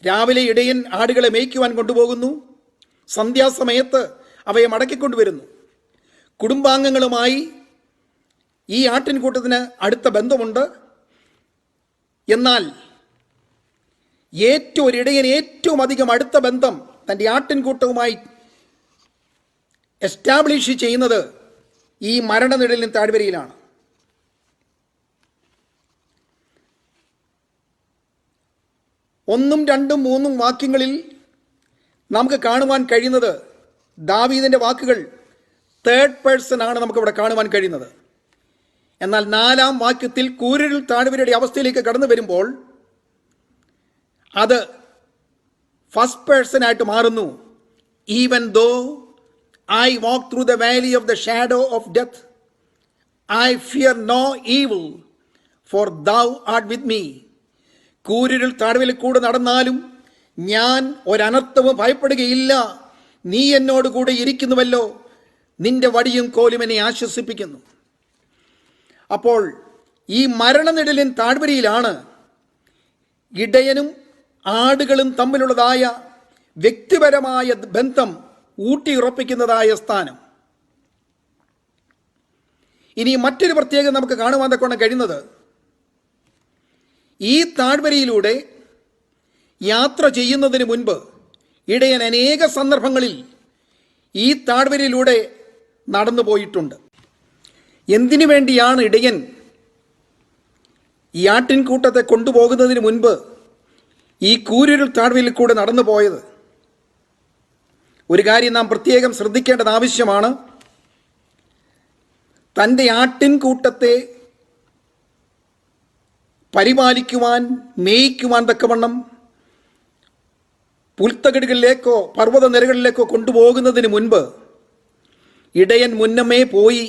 രാവിലെ ഇടയൻ ആടുകളെ മേയ്ക്കുവാൻ കൊണ്ടുപോകുന്നു. സന്ധ്യാസമയത്ത് അവയെ മടക്കിക്കൊണ്ടുവരുന്നു. കുടുംബാംഗങ്ങളുമായി ഈ ആട്ടിൻകൂട്ടത്തിന് അടുത്ത ബന്ധമുണ്ട്. എന്നാൽ ഒരിടയൻ ഏറ്റവും അധികം അടുത്ത ബന്ധം തൻ്റെ ആട്ടിൻകൂട്ടവുമായി എസ്റ്റാബ്ലിഷ് ചെയ്യുന്നത് ഈ മരണനിഴലിൻ താഴ്വരയിലാണ്. ഒന്നും രണ്ടും മൂന്നും വാക്യങ്ങളിൽ നമുക്ക് കാണുവാൻ കഴിയുന്നത് ദാവീദിൻ്റെ വാക്കുകൾ തേർഡ് പേഴ്സൺ ആണ് നമുക്കിവിടെ കാണുവാൻ കഴിയുന്നത്. എന്നാൽ 4-ാം വാക്യത്തിൽ കൂരിരുൾ താഴ്വരയുടെ അവസ്ഥയിലേക്ക് കടന്നു വരുമ്പോൾ അത് ഫസ്റ്റ് പേഴ്സൺ ആയിട്ട് മാറുന്നു. Even though I walk through the valley of the shadow of death, I fear no evil, for thou art with me. കൂരിരുൾ താഴ്വരയിൽ കൂടെ നടന്നാലും ഞാൻ ഒരനർത്ഥവും ഭയപ്പെടുകയില്ല, നീ എന്നോട് കൂടെ ഇരിക്കുന്നുവല്ലോ, നിന്റെ വടിയും കോലും എന്നെ ആശ്വസിപ്പിക്കുന്നു. അപ്പോൾ ഈ മരണനിഴലിൻ താഴ്വരയിലാണ് ഇടയനും ആടുകളും തമ്മിലുള്ളതായ വ്യക്തിപരമായ ബന്ധം ഊട്ടിയുറപ്പിക്കുന്നതായ സ്ഥാനം. ഇനി മറ്റൊരു പ്രത്യേകത നമുക്ക് കാണുവാൻ തക്കവണ്ണം കഴിയുന്നത്, ഈ താഴ്വരയിലൂടെ യാത്ര ചെയ്യുന്നതിന് മുൻപ് ഇടയൻ അനേക സന്ദർഭങ്ങളിൽ ഈ താഴ്വരയിലൂടെ നടന്നു പോയിട്ടുണ്ട്. എന്തിനു വേണ്ടിയാണ് ഇടയൻ ഈ ആട്ടിൻകൂട്ടത്തെ കൊണ്ടുപോകുന്നതിന് മുൻപ് ഈ കൂരിരുൾ താഴ്വരയിൽ കൂടെ നടന്നു പോയത്? ഒരു കാര്യം നാം പ്രത്യേകം ശ്രദ്ധിക്കേണ്ടത് ആവശ്യമാണ്. തൻ്റെ ആട്ടിൻകൂട്ടത്തെ പരിപാലിക്കുവാൻ, മേയിക്കുവാൻ തക്കവണ്ണം പുൽത്തകിടുകളിലേക്കോ പർവ്വത നിരകളിലേക്കോ കൊണ്ടുപോകുന്നതിന് മുൻപ് ഇടയൻ മുന്നമേ പോയി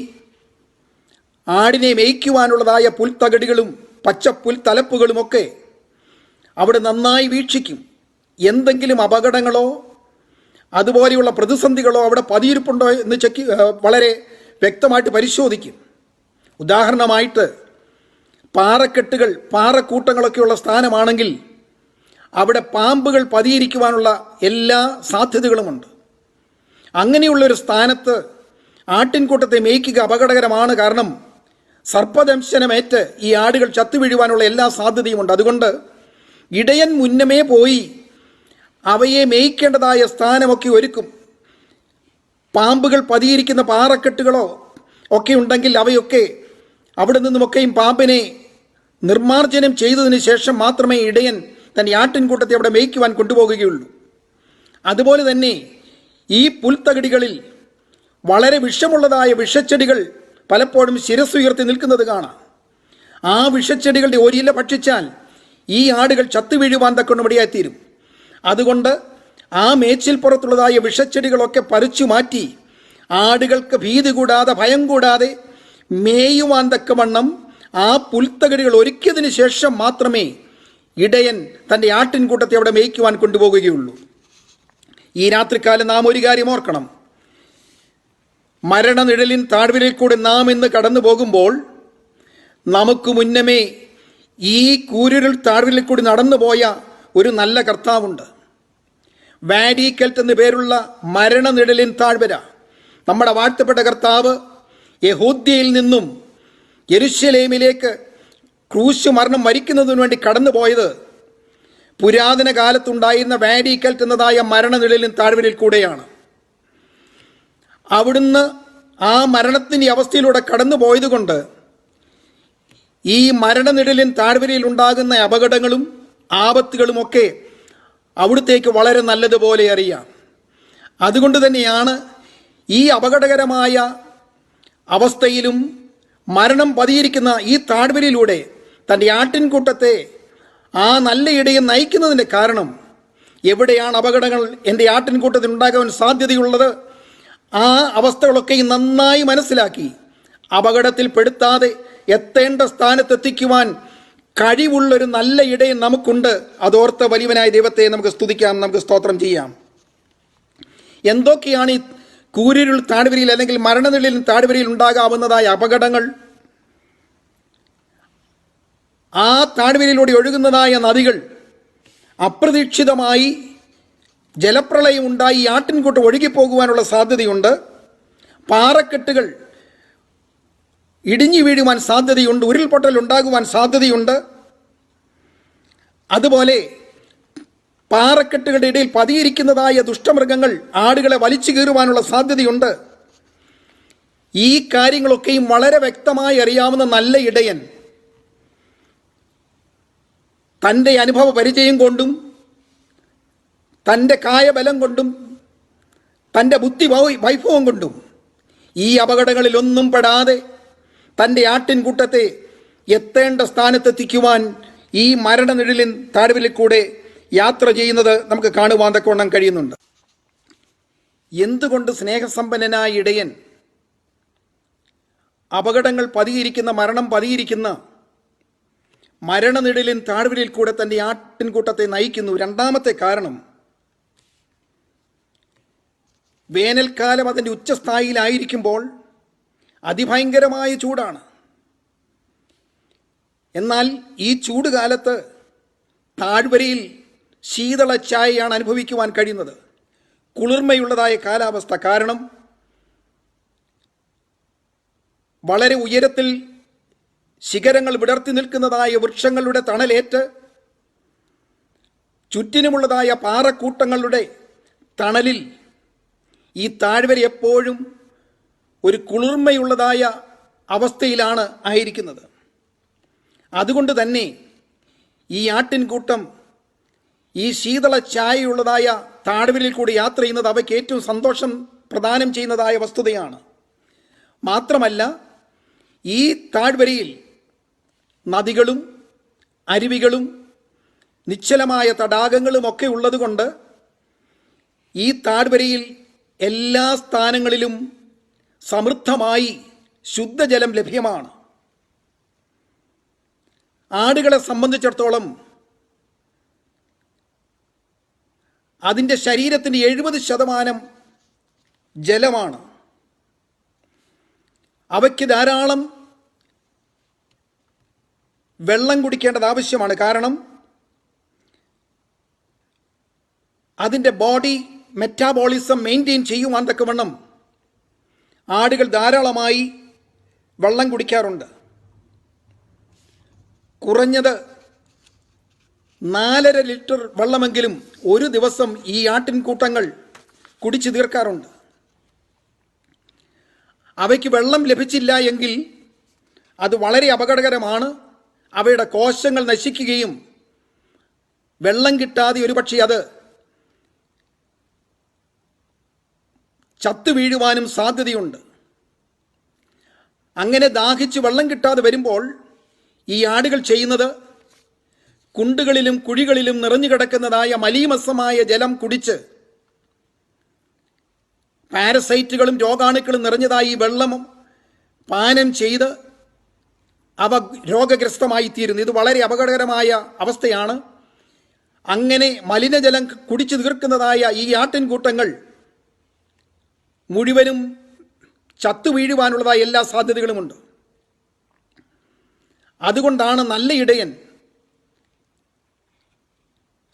ആടിനെ മേയ്ക്കുവാനുള്ളതായ പുൽത്തകിടുകളും പച്ചപ്പുൽ തലപ്പുകളുമൊക്കെ അവിടെ നന്നായി വീക്ഷിക്കും. എന്തെങ്കിലും അപകടങ്ങളോ അതുപോലെയുള്ള പ്രതിസന്ധികളോ അവിടെ പതിയിരിപ്പുണ്ടോ എന്ന് വളരെ വ്യക്തമായിട്ട് പരിശോധിക്കും. ഉദാഹരണമായിട്ട് പാറക്കെട്ടുകൾ, പാറക്കൂട്ടങ്ങളൊക്കെയുള്ള സ്ഥാനമാണെങ്കിൽ അവിടെ പാമ്പുകൾ പതിയിരിക്കുവാനുള്ള എല്ലാ സാധ്യതകളുമുണ്ട്. അങ്ങനെയുള്ളൊരു സ്ഥാനത്ത് ആട്ടിൻകൂട്ടത്തെ മേയ്ക്കുക അപകടകരമാണ്. കാരണം സർപ്പദംശനമേറ്റ് ഈ ആടുകൾ ചത്തുവീഴുവാനുള്ള എല്ലാ സാധ്യതയുമുണ്ട്. അതുകൊണ്ട് ഇടയൻ മുന്നമേ പോയി അവയെ മേയ്ക്കേണ്ടതായ സ്ഥാനമൊക്കെ ഒരുക്കും. പാമ്പുകൾ പതിയിരിക്കുന്ന പാറക്കെട്ടുകളോ ഒക്കെ ഉണ്ടെങ്കിൽ അവയൊക്കെ അവിടെ നിന്നുമൊക്കെയും പാമ്പിനെ നിർമ്മാർജ്ജനം ചെയ്തതിന് ശേഷം മാത്രമേ ഇടയൻ തൻ്റെ ആട്ടിൻകൂട്ടത്തെ അവിടെ മേയ്ക്കുവാൻ കൊണ്ടുപോകുകയുള്ളൂ. അതുപോലെ തന്നെ ഈ പുൽത്തകിടികളിൽ വളരെ വിഷമുള്ളതായ വിഷച്ചെടികൾ പലപ്പോഴും ശിരസ്സുയർത്തി നിൽക്കുന്നത് കാണാം. ആ വിഷച്ചെടികളുടെ ഒരില ഭക്ഷിച്ചാൽ ഈ ആടുകൾ ചത്തുവീഴുവാൻ തക്കൊണ്ട് ഇടയായിത്തീരും. അതുകൊണ്ട് ആ മേച്ചിൽപ്പുറത്തുള്ളതായ വിഷച്ചെടികളൊക്കെ പറിച്ചു മാറ്റി ആടുകൾക്ക് ഭീതി കൂടാതെ, ഭയം കൂടാതെ മേയുവാൻ തക്കവണ്ണം ആ പുൽത്തകിടികൾ ഒരുക്കിയതിന് ശേഷം മാത്രമേ ഇടയൻ തൻ്റെ ആട്ടിൻകൂട്ടത്തെ അവിടെ മേയ്ക്കുവാൻ കൊണ്ടുപോകുകയുള്ളൂ. ഈ രാത്രികാലം നാം ഒരു കാര്യം ഓർക്കണം. മരണനിഴലിൻ താഴ്വരയിൽ കൂടെ നാം ഇന്ന് കടന്നു പോകുമ്പോൾ നമുക്ക് മുന്നമേ ഈ കൂരിരുൾ താഴ്വരയിൽ കൂടി നടന്നുപോയ ഒരു നല്ല കർത്താവുണ്ട്. വാഡിക്കൽറ്റ് എന്നു പേരുള്ള മരണനിഴലിൻ താഴ്വര. നമ്മുടെ വാഴ്ത്തപ്പെട്ട കർത്താവ് യഹൂദ്യയിൽ നിന്നും യെരുശലേമിലേക്ക് ക്രൂശ് മരണം മരിക്കുന്നതിന് വേണ്ടി കടന്നു പോയത് പുരാതന കാലത്തുണ്ടായിരുന്ന വാഡിക്കൽറ്റ് എന്നതായ മരണനിഴലിൻ താഴ്വരയിൽ കൂടെയാണ്. അവിടുന്ന് ആ മരണത്തിൻ്റെ അവസ്ഥയിലൂടെ കടന്നു പോയതുകൊണ്ട് ഈ മരണനിഴലിൻ താഴ്വരയിൽ ഉണ്ടാകുന്ന അപകടങ്ങളും ആപത്തുകളുമൊക്കെ അവിടുത്തേക്ക് വളരെ നല്ലതുപോലെ അറിയാം. അതുകൊണ്ട് തന്നെയാണ് ഈ അപകടകരമായ അവസ്ഥയിലും മരണം പതിയിരിക്കുന്ന ഈ താഴ്വരയിലൂടെ തൻ്റെ ആട്ടിൻകൂട്ടത്തെ ആ നല്ല ഇടയെ നയിക്കുന്നതിൻ്റെ കാരണം, എവിടെയാണ് അപകടങ്ങൾ എൻ്റെ ആട്ടിൻകൂട്ടത്തിൽ ഉണ്ടാകാൻ സാധ്യതയുള്ളത്, ആ അവസ്ഥകളൊക്കെ നന്നായി മനസ്സിലാക്കി അപകടത്തിൽ പെടുത്താതെ എത്തേണ്ട സ്ഥാനത്തെത്തിക്കുവാൻ കഴിവുള്ളൊരു നല്ല ഇടയൻ നമുക്കുണ്ട്. അതോർത്ത വലിയവനായ ദൈവത്തെ നമുക്ക് സ്തുതിക്കാം, നമുക്ക് സ്തോത്രം ചെയ്യാം. എന്തൊക്കെയാണ് ഈ കൂരിരുൾ താഴ്വരയിൽ അല്ലെങ്കിൽ മരണനിഴലിൽ താഴ്വരയിൽ ഉണ്ടാകാവുന്നതായ അപകടങ്ങൾ? ആ താഴ്വരയിലൂടെ ഒഴുകുന്നതായ നദികൾ അപ്രതീക്ഷിതമായി ജലപ്രളയം ഉണ്ടായി ആട്ടിൻകൂട്ടം ഒഴുകിപ്പോകുവാനുള്ള സാധ്യതയുണ്ട്. പാറക്കെട്ടുകൾ ഇടിഞ്ഞു വീഴുവാൻ സാധ്യതയുണ്ട്. ഉരുൾപൊട്ടൽ ഉണ്ടാകുവാൻ സാധ്യതയുണ്ട്. അതുപോലെ പാറക്കെട്ടുകളുടെ ഇടയിൽ പതിയിരിക്കുന്നതായ ദുഷ്ടമൃഗങ്ങൾ ആടുകളെ വലിച്ചു കീറുവാനുള്ള സാധ്യതയുണ്ട്. ഈ കാര്യങ്ങളൊക്കെയും വളരെ വ്യക്തമായി അറിയാവുന്ന നല്ല ഇടയൻ തൻ്റെ അനുഭവ പരിചയം കൊണ്ടും തൻ്റെ കായബലം കൊണ്ടും തൻ്റെ ബുദ്ധി വൈഭവം കൊണ്ടും ഈ അപകടങ്ങളിലൊന്നും പെടാതെ തൻ്റെ ആട്ടിൻകൂട്ടത്തെ എത്തേണ്ട സ്ഥാനത്തെത്തിക്കുവാൻ ഈ മരണനിഴലിൻ താഴ്വരയിൽ കൂടെ യാത്ര ചെയ്യുന്നത് നമുക്ക് കാണുവാൻ തക്കവണ്ണം കഴിയുന്നുണ്ട്. എന്തുകൊണ്ട് സ്നേഹസമ്പന്നനായ ഇടയൻ അപകടങ്ങൾ പതിയിരിക്കുന്ന, മരണം പതിയിരിക്കുന്ന മരണനിഴലിൻ താഴ്വരയിൽ കൂടെ തൻ്റെ ആട്ടിൻകൂട്ടത്തെ നയിക്കുന്നു? രണ്ടാമത്തെ കാരണം, വേനൽക്കാലം അതിൻ്റെ ഉച്ചസ്ഥായിലായിരിക്കുമ്പോൾ അതിഭയങ്കരമായ ചൂടാണ്. എന്നാൽ ഈ ചൂടുകാലത്ത് താഴ്വരയിൽ ശീതള ഛായയാണ് അനുഭവിക്കുവാൻ കഴിയുന്നത്, കുളിർമയുള്ളതായ കാലാവസ്ഥ. കാരണം വളരെ ഉയരത്തിൽ ശിഖരങ്ങൾ വിടർത്തി നിൽക്കുന്നതായ വൃക്ഷങ്ങളുടെ തണലേറ്റ് ചുറ്റിനുമുള്ളതായ പാറക്കൂട്ടങ്ങളുടെ തണലിൽ ഈ താഴ്വര എപ്പോഴും ഒരു കുളിർമയുള്ളതായ അവസ്ഥയിലാണ് ആയിരിക്കുന്നത്. അതുകൊണ്ട് തന്നെ ഈ ആട്ടിൻകൂട്ടം ഈ ശീതള ഛായയുള്ളതായ താഴ്വരയിൽ കൂടി യാത്ര ചെയ്യുന്നത് അവയ്ക്ക് ഏറ്റവും സന്തോഷം പ്രദാനം ചെയ്യുന്നതായ വസ്തുതയാണ്. മാത്രമല്ല, ഈ താഴ്വരയിൽ നദികളും അരുവികളും നിശ്ചലമായ തടാകങ്ങളും ഒക്കെ ഉള്ളതുകൊണ്ട് ഈ താഴ്വരയിൽ എല്ലാ സ്ഥാനങ്ങളിലും സമൃദ്ധമായി ശുദ്ധജലം ലഭ്യമാണ്. ആടുകളെ സംബന്ധിച്ചിടത്തോളം അതിൻ്റെ ശരീരത്തിൻ്റെ 70% ജലമാണ്. അവയ്ക്ക് ധാരാളം വെള്ളം കുടിക്കേണ്ടത് ആവശ്യമാണ്. കാരണം അതിൻ്റെ ബോഡി മെറ്റാബോളിസം മെയിൻറ്റെയിൻ ചെയ്യുവാൻ തക്കവണ്ണം ആടുകൾ ധാരാളമായി വെള്ളം കുടിക്കാറുണ്ട്. കുറഞ്ഞത് 4.5 ലിറ്റർ വെള്ളമെങ്കിലും ഒരു ദിവസം ഈ ആട്ടിൻകൂട്ടങ്ങൾ കുടിച്ചു തീർക്കാറുണ്ട്. അവയ്ക്ക് വെള്ളം ലഭിച്ചില്ല എങ്കിൽ അത് വളരെ അപകടകരമാണ്. അവയുടെ കോശങ്ങൾ നശിക്കുകയും വെള്ളം കിട്ടാതെ ഒരുപക്ഷെ അത് ചത്തു വീഴുവാനും സാധ്യതയുണ്ട്. അങ്ങനെ ദാഹിച്ച് വെള്ളം കിട്ടാതെ വരുമ്പോൾ ഈ ആടുകൾ ചെയ്യുന്നത് കുണ്ടുകളിലും കുഴികളിലും നിറഞ്ഞു കിടക്കുന്നതായ മലീമസമായ ജലം കുടിച്ച് പാരസൈറ്റുകളും രോഗാണുക്കളും നിറഞ്ഞതായി വെള്ളം പാനം ചെയ്ത് അവ രോഗഗ്രസ്തമായി തീരുന്നു. ഇത് വളരെ അപകടകരമായ അവസ്ഥയാണ്. അങ്ങനെ മലിനജലം കുടിച്ചു തീർക്കുന്നതായ ഈ ആട്ടിൻകൂട്ടങ്ങൾ മുഴുവനും ചത്തു വീഴുവാനുള്ളതായ എല്ലാ സാധ്യതകളുമുണ്ട്. അതുകൊണ്ടാണ് നല്ല ഇടയൻ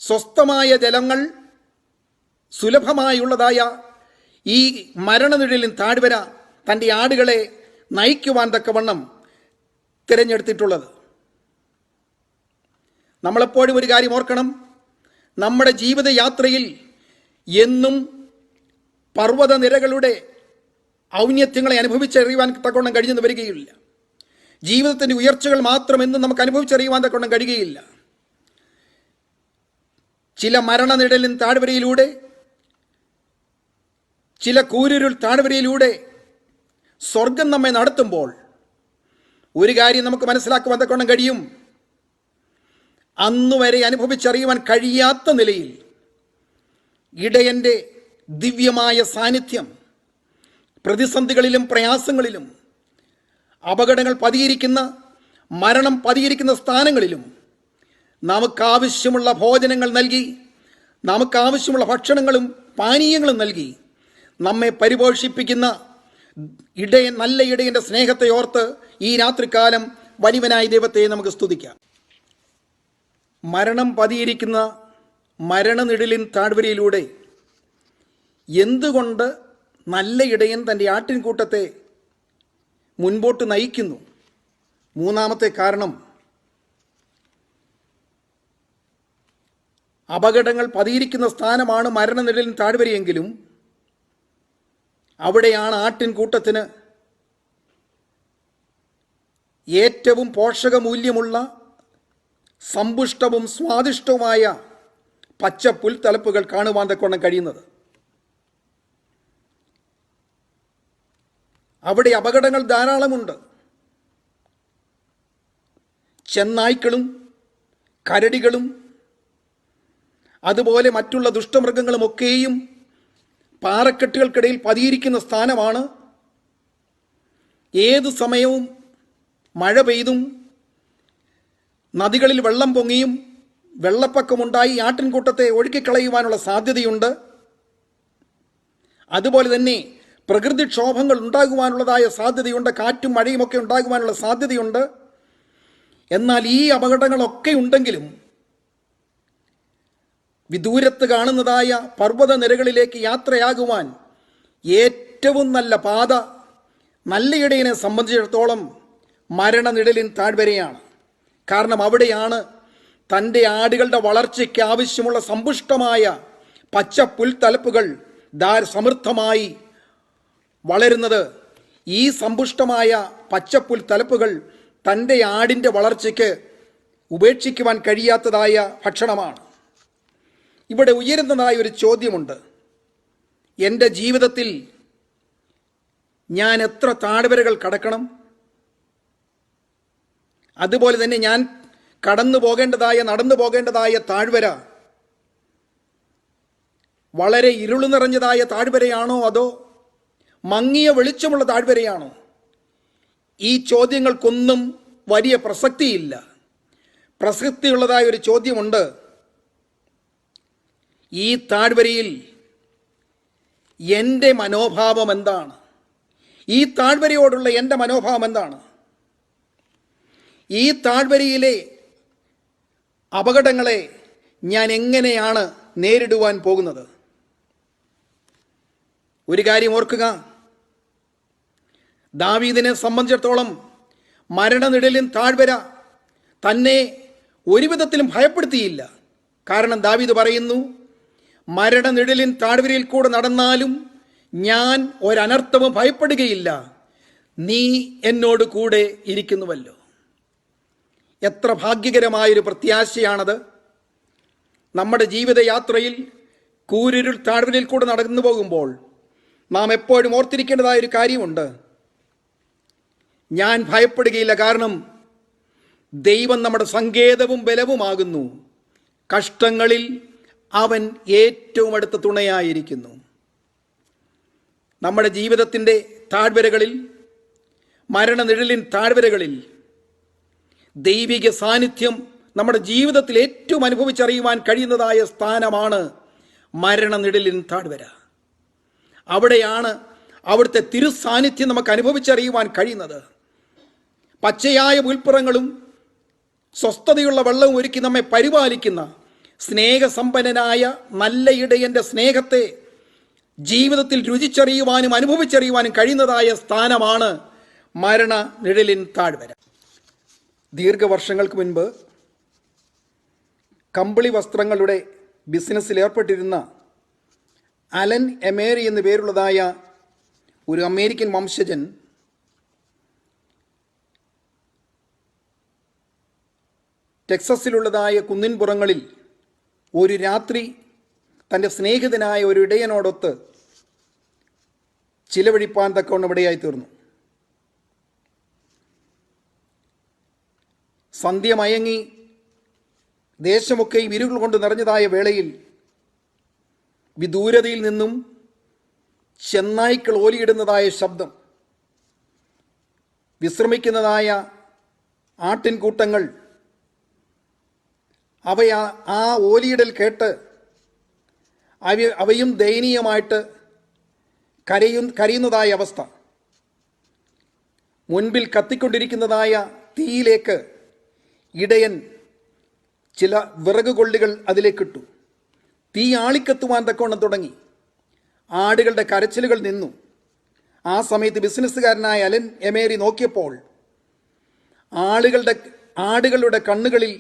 സ്വസ്ഥമായ ജലങ്ങൾ സുലഭമായുള്ളതായ ഈ മരണനിഴലിൻ താഴ്വര തൻ്റെ ആടുകളെ നയിക്കുവാൻ തക്കവണ്ണം തിരഞ്ഞെടുത്തിട്ടുള്ളത്. നമ്മളെപ്പോഴും ഒരു കാര്യം ഓർക്കണം, നമ്മുടെ ജീവിതയാത്രയിൽ എന്നും പർവ്വതനിരകളുടെ ഔന്നത്യങ്ങളെ അനുഭവിച്ചറിയുവാൻ തക്കവണ്ണം കഴിഞ്ഞെന്ന് വരികയില്ല. ജീവിതത്തിൻ്റെ ഉയർച്ചകൾ മാത്രം എന്നും നമുക്ക് അനുഭവിച്ചറിയുവാൻ തക്കവണ്ണം കഴിയുകയില്ല. ചില മരണനിഴലിൻ താഴ്വരയിലൂടെ, ചില കൂരിരുൾ താഴ്വരയിലൂടെ സ്വർഗം നമ്മെ നടത്തുമ്പോൾ ഒരു കാര്യം നമുക്ക് മനസ്സിലാക്കുവാൻ തക്കവണ്ണം കഴിയും. അന്നുവരെ അനുഭവിച്ചറിയുവാൻ കഴിയാത്ത നിലയിൽ ഇടയൻ്റെ ദിവ്യമായ സാന്നിധ്യം പ്രതിസന്ധികളിലും പ്രയാസങ്ങളിലും അപകടങ്ങൾ പതിയിരിക്കുന്ന, മരണം പതിയിരിക്കുന്ന സ്ഥാനങ്ങളിലും നമുക്കാവശ്യമുള്ള ഭോജനങ്ങൾ നൽകി, നമുക്കാവശ്യമുള്ള ഭക്ഷണങ്ങളും പാനീയങ്ങളും നൽകി നമ്മെ പരിപോഷിപ്പിക്കുന്ന ഇടയൻ, നല്ല ഇടയൻ്റെ സ്നേഹത്തെ ഓർത്ത് ഈ രാത്രികാലം വലിയവനായ ദൈവത്തെ നമുക്ക് സ്തുതിക്കാം. മരണം പതിയിരിക്കുന്ന മരണനിഴലിൻ താഴ്വരയിലൂടെ എന്തുകൊണ്ട് നല്ല ഇടയൻ തൻ്റെ ആട്ടിൻകൂട്ടത്തെ മുൻപോട്ട് നയിക്കുന്നു? മൂന്നാമത്തെ കാരണം, അപകടങ്ങൾ പതിയിരിക്കുന്ന സ്ഥാനമാണ് മരണനിഴലിൻ താഴ്വരയെങ്കിലും അവിടെയാണ് ആട്ടിൻകൂട്ടത്തിന് ഏറ്റവും പോഷകമൂല്യമുള്ള സമ്പുഷ്ടവും സ്വാദിഷ്ടവുമായ പച്ച പുൽത്തലപ്പുകൾ കാണുവാൻ തക്കവണ്ണം കഴിയുന്നത്. അവിടെ അപകടങ്ങൾ ധാരാളമുണ്ട്. ചെന്നായ്ക്കളും കരടികളും അതുപോലെ മറ്റുള്ള ദുഷ്ടമൃഗങ്ങളുമൊക്കെയും പാറക്കെട്ടുകൾക്കിടയിൽ പതിയിരിക്കുന്ന സ്ഥാനമാണ്. ഏതു സമയവും മഴ പെയ്തും നദികളിൽ വെള്ളം പൊങ്ങിയും വെള്ളപ്പൊക്കമുണ്ടായി ആട്ടിൻകൂട്ടത്തെ ഒഴുക്കിക്കളയുവാനുള്ള സാധ്യതയുണ്ട്. അതുപോലെ തന്നെ പ്രകൃതിക്ഷോഭങ്ങൾ ഉണ്ടാകുവാനുള്ളതായ സാധ്യതയുണ്ട്. കാറ്റും മഴയുമൊക്കെ ഉണ്ടാകുവാനുള്ള സാധ്യതയുണ്ട്. എന്നാൽ ഈ അപകടങ്ങളൊക്കെ ഉണ്ടെങ്കിലും വിദൂരത്ത് കാണുന്നതായ പർവ്വത നിരകളിലേക്ക് യാത്രയാകുവാൻ ഏറ്റവും നല്ല പാത നല്ല ഇടയനെ സംബന്ധിച്ചിടത്തോളം മരണനിഴലിൻ താഴ്വരയാണ്. കാരണം അവിടെയാണ് തൻ്റെ ആടുകളുടെ വളർച്ചയ്ക്ക് ആവശ്യമുള്ള സമ്പുഷ്ടമായ പച്ച പുൽത്തലപ്പുകൾ സമൃദ്ധമായി വളരുന്നത്. ഈ സമ്പുഷ്ടമായ പച്ചപ്പുൽ തലപ്പുകൾ തൻ്റെ ആടിൻ്റെ വളർച്ചയ്ക്ക് ഉപേക്ഷിക്കുവാൻ കഴിയാത്തതായ ഭക്ഷണമാണ്. ഇവിടെ ഉയരുന്നതായ ഒരു ചോദ്യമുണ്ട്. എൻ്റെ ജീവിതത്തിൽ ഞാൻ എത്ര താഴ്വരകൾ കടക്കണം? അതുപോലെ തന്നെ ഞാൻ നടന്നു പോകേണ്ടതായ താഴ്വര വളരെ ഇരുളു നിറഞ്ഞതായ താഴ്വരയാണോ അതോ മങ്ങിയ വെളിച്ചമുള്ള താഴ്വരയാണോ? ഈ ചോദ്യങ്ങൾക്കൊന്നും വലിയ പ്രസക്തിയില്ല. പ്രസക്തിയുള്ളതായ ഒരു ചോദ്യമുണ്ട്. ഈ താഴ്വരയിൽ എൻ്റെ മനോഭാവം എന്താണ്? ഈ താഴ്വരയോടുള്ള എൻ്റെ മനോഭാവം എന്താണ്? ഈ താഴ്വരയിലെ അപകടങ്ങളെ ഞാൻ എങ്ങനെയാണ് നേരിടുവാൻ പോകുന്നത്? ഒരു കാര്യം ഓർക്കുക, ദാവീദിനെ സംബന്ധിച്ചിടത്തോളം മരണനിഴലിൻ താഴ്വര തന്നെ ഒരു വിധത്തിലും ഭയപ്പെടുത്തിയില്ല. കാരണം ദാവീദ് പറയുന്നു, മരണനിഴലിൻ താഴ്വരയിൽ കൂടെ നടന്നാലും ഞാൻ ഒരനർത്ഥവും ഭയപ്പെടുകയില്ല, നീ എന്നോട് കൂടെ ഇരിക്കുന്നുവല്ലോ. എത്ര ഭാഗ്യകരമായൊരു പ്രത്യാശയാണത്! നമ്മുടെ ജീവിതയാത്രയിൽ കൂരിരുൾ താഴ്വരയിൽ കൂടെ നടന്നു പോകുമ്പോൾ നാം എപ്പോഴും ഓർത്തിരിക്കേണ്ടതായൊരു കാര്യമുണ്ട്. ഞാൻ ഭയപ്പെടുകയില്ല, കാരണം ദൈവം നമ്മുടെ സങ്കേതവും ബലവുമാകുന്നു. കഷ്ടങ്ങളിൽ അവൻ ഏറ്റവും അടുത്ത തുണയായിരിക്കുന്നു. നമ്മുടെ ജീവിതത്തിൻ്റെ താഴ്വരകളിൽ, മരണനിഴലിൻ താഴ്വരകളിൽ ദൈവിക സാന്നിധ്യം നമ്മുടെ ജീവിതത്തിൽ ഏറ്റവും അനുഭവിച്ചറിയുവാൻ കഴിയുന്നതായ സ്ഥാനമാണ് മരണനിഴലിൻ താഴ്വര. അവിടെയാണ് അവിടുത്തെ തിരുസാന്നിധ്യം നമുക്ക് അനുഭവിച്ചറിയുവാൻ കഴിയുന്നത്. പച്ചയായ പുൽപ്പുറങ്ങളും സ്വസ്ഥതയുള്ള വെള്ളവും ഒരുക്കി നമ്മെ പരിപാലിക്കുന്ന സ്നേഹസമ്പന്നനായ നല്ല ഇടയൻ്റെ സ്നേഹത്തെ ജീവിതത്തിൽ രുചിച്ചറിയുവാനും അനുഭവിച്ചറിയുവാനും കഴിയുന്നതായ സ്ഥാനമാണ് മരണനിഴലിൻ താഴ്വര. ദീർഘവർഷങ്ങൾക്ക് മുൻപ് കമ്പിളി വസ്ത്രങ്ങളുടെ ബിസിനസ്സിൽ ഏർപ്പെട്ടിരുന്ന അലൻ എമേരി എന്നു പേരുള്ളതായ ഒരു അമേരിക്കൻ വംശജൻ ടെക്സസിലുള്ളതായ കുന്നിൻപുറങ്ങളിൽ ഒരു രാത്രി തൻ്റെ സ്നേഹിതനായ ഒരു ഇടയനോടൊത്ത് ചിലവഴിപ്പാൻ തക്കവണ്ണം ഇടയായി തീർന്നു. സന്ധ്യ മയങ്ങി ദേശമൊക്കെയും ഇരുൾ കൊണ്ട് നിറഞ്ഞതായ വേളയിൽ വിദൂരതയിൽ നിന്നും ചെന്നായ്ക്കൾ ഓലിയിടുന്നതായ ശബ്ദം, വിശ്രമിക്കുന്നതായ ആട്ടിൻകൂട്ടങ്ങൾ ആ ഓലിയിടൽ കേട്ട് അവയും ദയനീയമായിട്ട് കരയുന്നതായ അവസ്ഥ. മുൻപിൽ കത്തിക്കൊണ്ടിരിക്കുന്നതായ തീയിലേക്ക് ഇടയൻ ചില വിറകുകൊള്ളികൾ അതിലേക്കിട്ടു. തീ ആളിക്കത്തുവാൻ തക്കവണ്ണം തുടങ്ങി. ആടുകളുടെ കരച്ചിലുകൾ നിന്നു. ആ സമയത്ത് ബിസിനസ്സുകാരനായ അലൻ എമേരി നോക്കിയപ്പോൾ ആടുകളുടെ കണ്ണുകളിൽ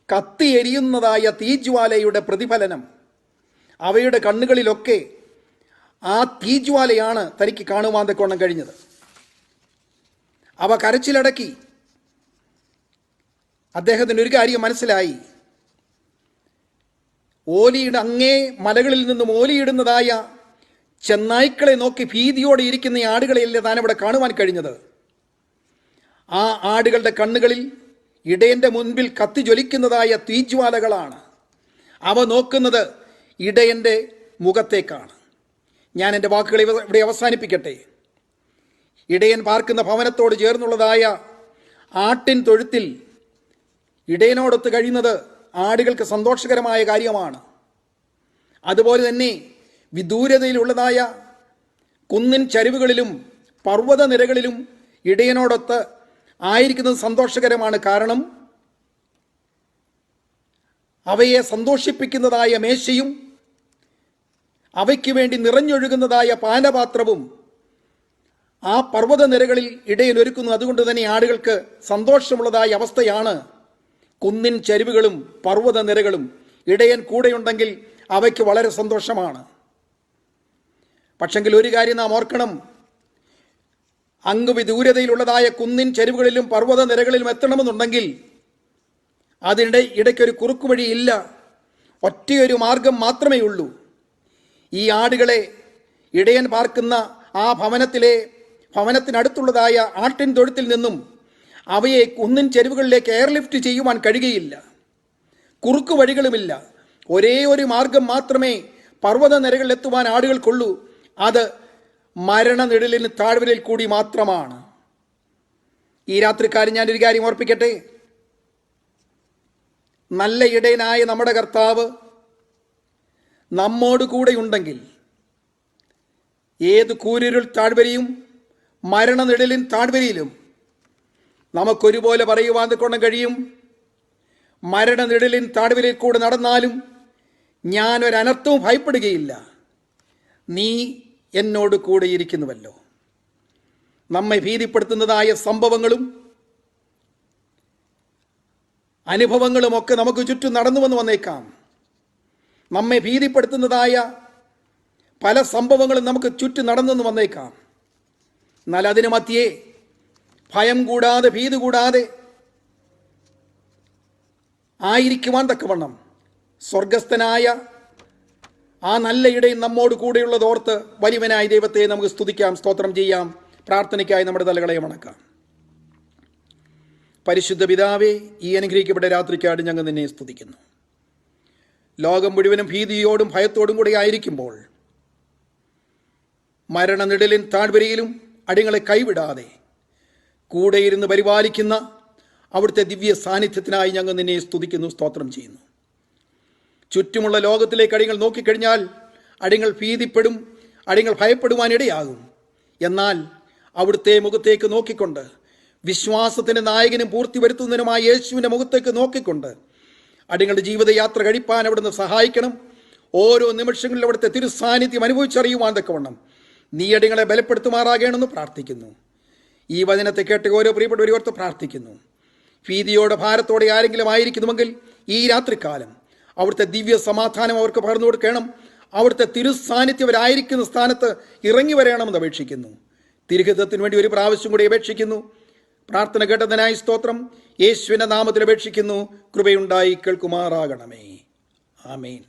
കത്തി എരിയുന്നതായ തീജ്വാലയുടെ പ്രതിഫലനം. അവയുടെ കണ്ണുകളിലൊക്കെ ആ തീജ്വാലയാണ് തനിക്ക് കാണുവാൻ തക്കവണ്ണം കഴിഞ്ഞത്. അവ കരച്ചിലടക്കി. അദ്ദേഹത്തിന് ഒരു കാര്യം മനസ്സിലായി. അങ്ങേ മലകളിൽ നിന്നും ഓലിയിടുന്നതായ ചെന്നായ്ക്കളെ നോക്കി ഭീതിയോടെ ഇരിക്കുന്ന ഈ ആടുകളെയല്ലേ താൻ ഇവിടെ കാണുവാൻ കഴിഞ്ഞത്. ആ ആടുകളുടെ കണ്ണുകളിൽ ഇടയൻ്റെ മുൻപിൽ കത്തി ജ്വലിക്കുന്നതായ തീജ്വാലകളാണ്. അവ നോക്കുന്നത് ഇടയൻ്റെ മുഖത്തേക്കാണ്. ഞാൻ എൻ്റെ വാക്കുകൾ ഇവിടെ അവസാനിപ്പിക്കട്ടെ. ഇടയൻ പാർക്കുന്ന ഭവനത്തോട് ചേർന്നുള്ളതായ ആട്ടിൻ തൊഴുത്തിൽ ഇടയനോടൊത്ത് കഴിയുന്നത് ആടുകൾക്ക് സന്തോഷകരമായ കാര്യമാണ്. അതുപോലെ തന്നെ വിദൂരതയിലുള്ളതായ കുന്നിൻ ചരിവുകളിലും പർവ്വത നിരകളിലും ഇടയനോടൊത്ത് ആയിരിക്കുന്നത് സന്തോഷകരമാണ്. കാരണം അവയെ സന്തോഷിപ്പിക്കുന്നതായ മേശയും അവയ്ക്ക് വേണ്ടി നിറഞ്ഞൊഴുകുന്നതായ പാനപാത്രവും ആ പർവ്വത നിരകളിൽ ഇടയൻ ഒരുക്കുന്നു. അതുകൊണ്ട് തന്നെ ആടുകൾക്ക് സന്തോഷമുള്ളതായ അവസ്ഥയാണ്. കുന്നിൻ ചരിവുകളും പർവ്വത നിരകളും ഇടയൻ കൂടെയുണ്ടെങ്കിൽ അവയ്ക്ക് വളരെ സന്തോഷമാണ്. പക്ഷെങ്കിൽ ഒരു കാര്യം നാം ഓർക്കണം, അങ്ങ് വിദൂരതയിലുള്ളതായ കുന്നിൻ ചരിവുകളിലും പർവ്വത നിരകളിലും എത്തണമെന്നുണ്ടെങ്കിൽ അതിനിടെ ഇടയ്ക്കൊരു കുറുക്കുവഴിയില്ല. ഒറ്റയൊരു മാർഗം മാത്രമേ ഉള്ളൂ. ഈ ആടുകളെ ഇടയൻ പാർക്കുന്ന ആ ഭവനത്തിനടുത്തുള്ളതായ ആട്ടിൻ തൊഴുത്തിൽ നിന്നും അവയെ കുന്നിൻ ചെരുവുകളിലേക്ക് എയർലിഫ്റ്റ് ചെയ്യുവാൻ കഴിയുകയില്ല. കുറുക്കു വഴികളുമില്ല. ഒരേ ഒരു മാർഗം മാത്രമേ പർവ്വത നിരകളിലെത്തുവാൻ ആടുകൾക്കുള്ളൂ. അത് മരണനിഴലിന് താഴ്വരയിൽ കൂടി മാത്രമാണ്. ഈ രാത്രിക്കാരൻ ഞാനൊരു കാര്യം ഓർപ്പിക്കട്ടെ. നല്ല ഇടയനായ നമ്മുടെ കർത്താവ് നമ്മോട് കൂടെയുണ്ടെങ്കിൽ ഏത് കൂരിരുൾ താഴ്വരയും മരണനിഴലിൻ താഴ്വരയിലും നമുക്കൊരുപോലെ പറയുവാൻ കൊണ്ട് കഴിയും, മരണനിഴലിൻ താഴ്വരയിൽ കൂടെ നടന്നാലും ഞാനൊരനർത്ഥവും ഭയപ്പെടുകയില്ല, നീ എന്നോട് കൂടെയിരിക്കുന്നുവല്ലോ. നമ്മെ ഭീതിപ്പെടുത്തുന്നതായ സംഭവങ്ങളും അനുഭവങ്ങളുമൊക്കെ നമുക്ക് ചുറ്റും നടന്നു വന്നേക്കാം. നമ്മെ ഭീതിപ്പെടുത്തുന്നതായ പല സംഭവങ്ങളും നമുക്ക് ചുറ്റും നടന്നു വന്നേക്കാം. എന്നാൽ അതിനു മധ്യേ ഭയം കൂടാതെ ഭീതി കൂടാതെ ആയിരിക്കുവാൻ തക്കവണ്ണം സ്വർഗസ്ഥനായ ആ നല്ല ഇടയിൽ നമ്മോട് കൂടെയുള്ളതോർത്ത് വലിയവനായ ദൈവത്തെ നമുക്ക് സ്തുതിക്കാം, സ്തോത്രം ചെയ്യാം. പ്രാർത്ഥനയ്ക്കായി നമ്മുടെ തലകളെ വണക്കാം. പരിശുദ്ധ പിതാവേ, ഈ അനുഗ്രഹിക്കപ്പെട്ട രാത്രിക്കാട് ഞങ്ങൾ നിന്നെ സ്തുതിക്കുന്നു. ലോകം മുഴുവനും ഭീതിയോടും ഭയത്തോടും കൂടെ ആയിരിക്കുമ്പോൾ മരണനിഴലിൻ താഴ്വരയിലും അടിങ്ങളെ കൈവിടാതെ കൂടെയിരുന്ന് പരിപാലിക്കുന്ന അവിടുത്തെ ദിവ്യ സാന്നിധ്യത്തിനായി ഞങ്ങൾ നിന്നെ സ്തുതിക്കുന്നു, സ്തോത്രം ചെയ്യുന്നു. ചുറ്റുമുള്ള ലോകത്തിലേക്ക് അടിങ്ങൾ നോക്കിക്കഴിഞ്ഞാൽ അടിങ്ങൾ ഭീതിപ്പെടും, അടിങ്ങൾ ഭയപ്പെടുവാനിടയാകും. എന്നാൽ അവിടുത്തെ മുഖത്തേക്ക് നോക്കിക്കൊണ്ട്, വിശ്വാസത്തിൻ്റെ നായകനും പൂർത്തി വരുത്തുന്നതിനുമായ യേശുവിൻ്റെ മുഖത്തേക്ക് നോക്കിക്കൊണ്ട് അടിങ്ങളുടെ ജീവിതയാത്ര കഴിപ്പാൻ അവിടുന്ന് സഹായിക്കണം. ഓരോ നിമിഷങ്ങളിലും അവിടുത്തെ തിരുസാന്നിധ്യം അനുഭവിച്ചറിയുവാൻ തക്കവണ്ണം നീ അടിങ്ങളെ ബലപ്പെടുത്തുമാറാകണമെന്ന് പ്രാർത്ഥിക്കുന്നു. ഈ വചനത്തെ കേട്ട് ഓരോ പ്രിയപ്പെട്ടവരെ ഓർത്ത് പ്രാർത്ഥിക്കുന്നു. ഭീതിയോടെ ഭാരത്തോടെ ആരെങ്കിലും ആയിരിക്കുന്നുവെങ്കിൽ ഈ രാത്രികാലം അവിടുത്തെ ദിവ്യ സമാധാനം അവർക്ക് പകർന്നു കൊടുക്കണം. അവിടുത്തെ തിരുസാന്നിധ്യം അവരായിരിക്കുന്ന സ്ഥാനത്ത് ഇറങ്ങി വരണമെന്ന് അപേക്ഷിക്കുന്നു. തിരുഹിതത്തിന് വേണ്ടി ഒരു പ്രാവശ്യം കൂടി അപേക്ഷിക്കുന്നു. പ്രാർത്ഥന കേട്ടതിനായി സ്തോത്രം. യേശുവിൻ്റെ നാമത്തിൽ അപേക്ഷിക്കുന്നു. കൃപയുണ്ടായി കേൾക്കുമാറാകണമേ. ആമേൻ.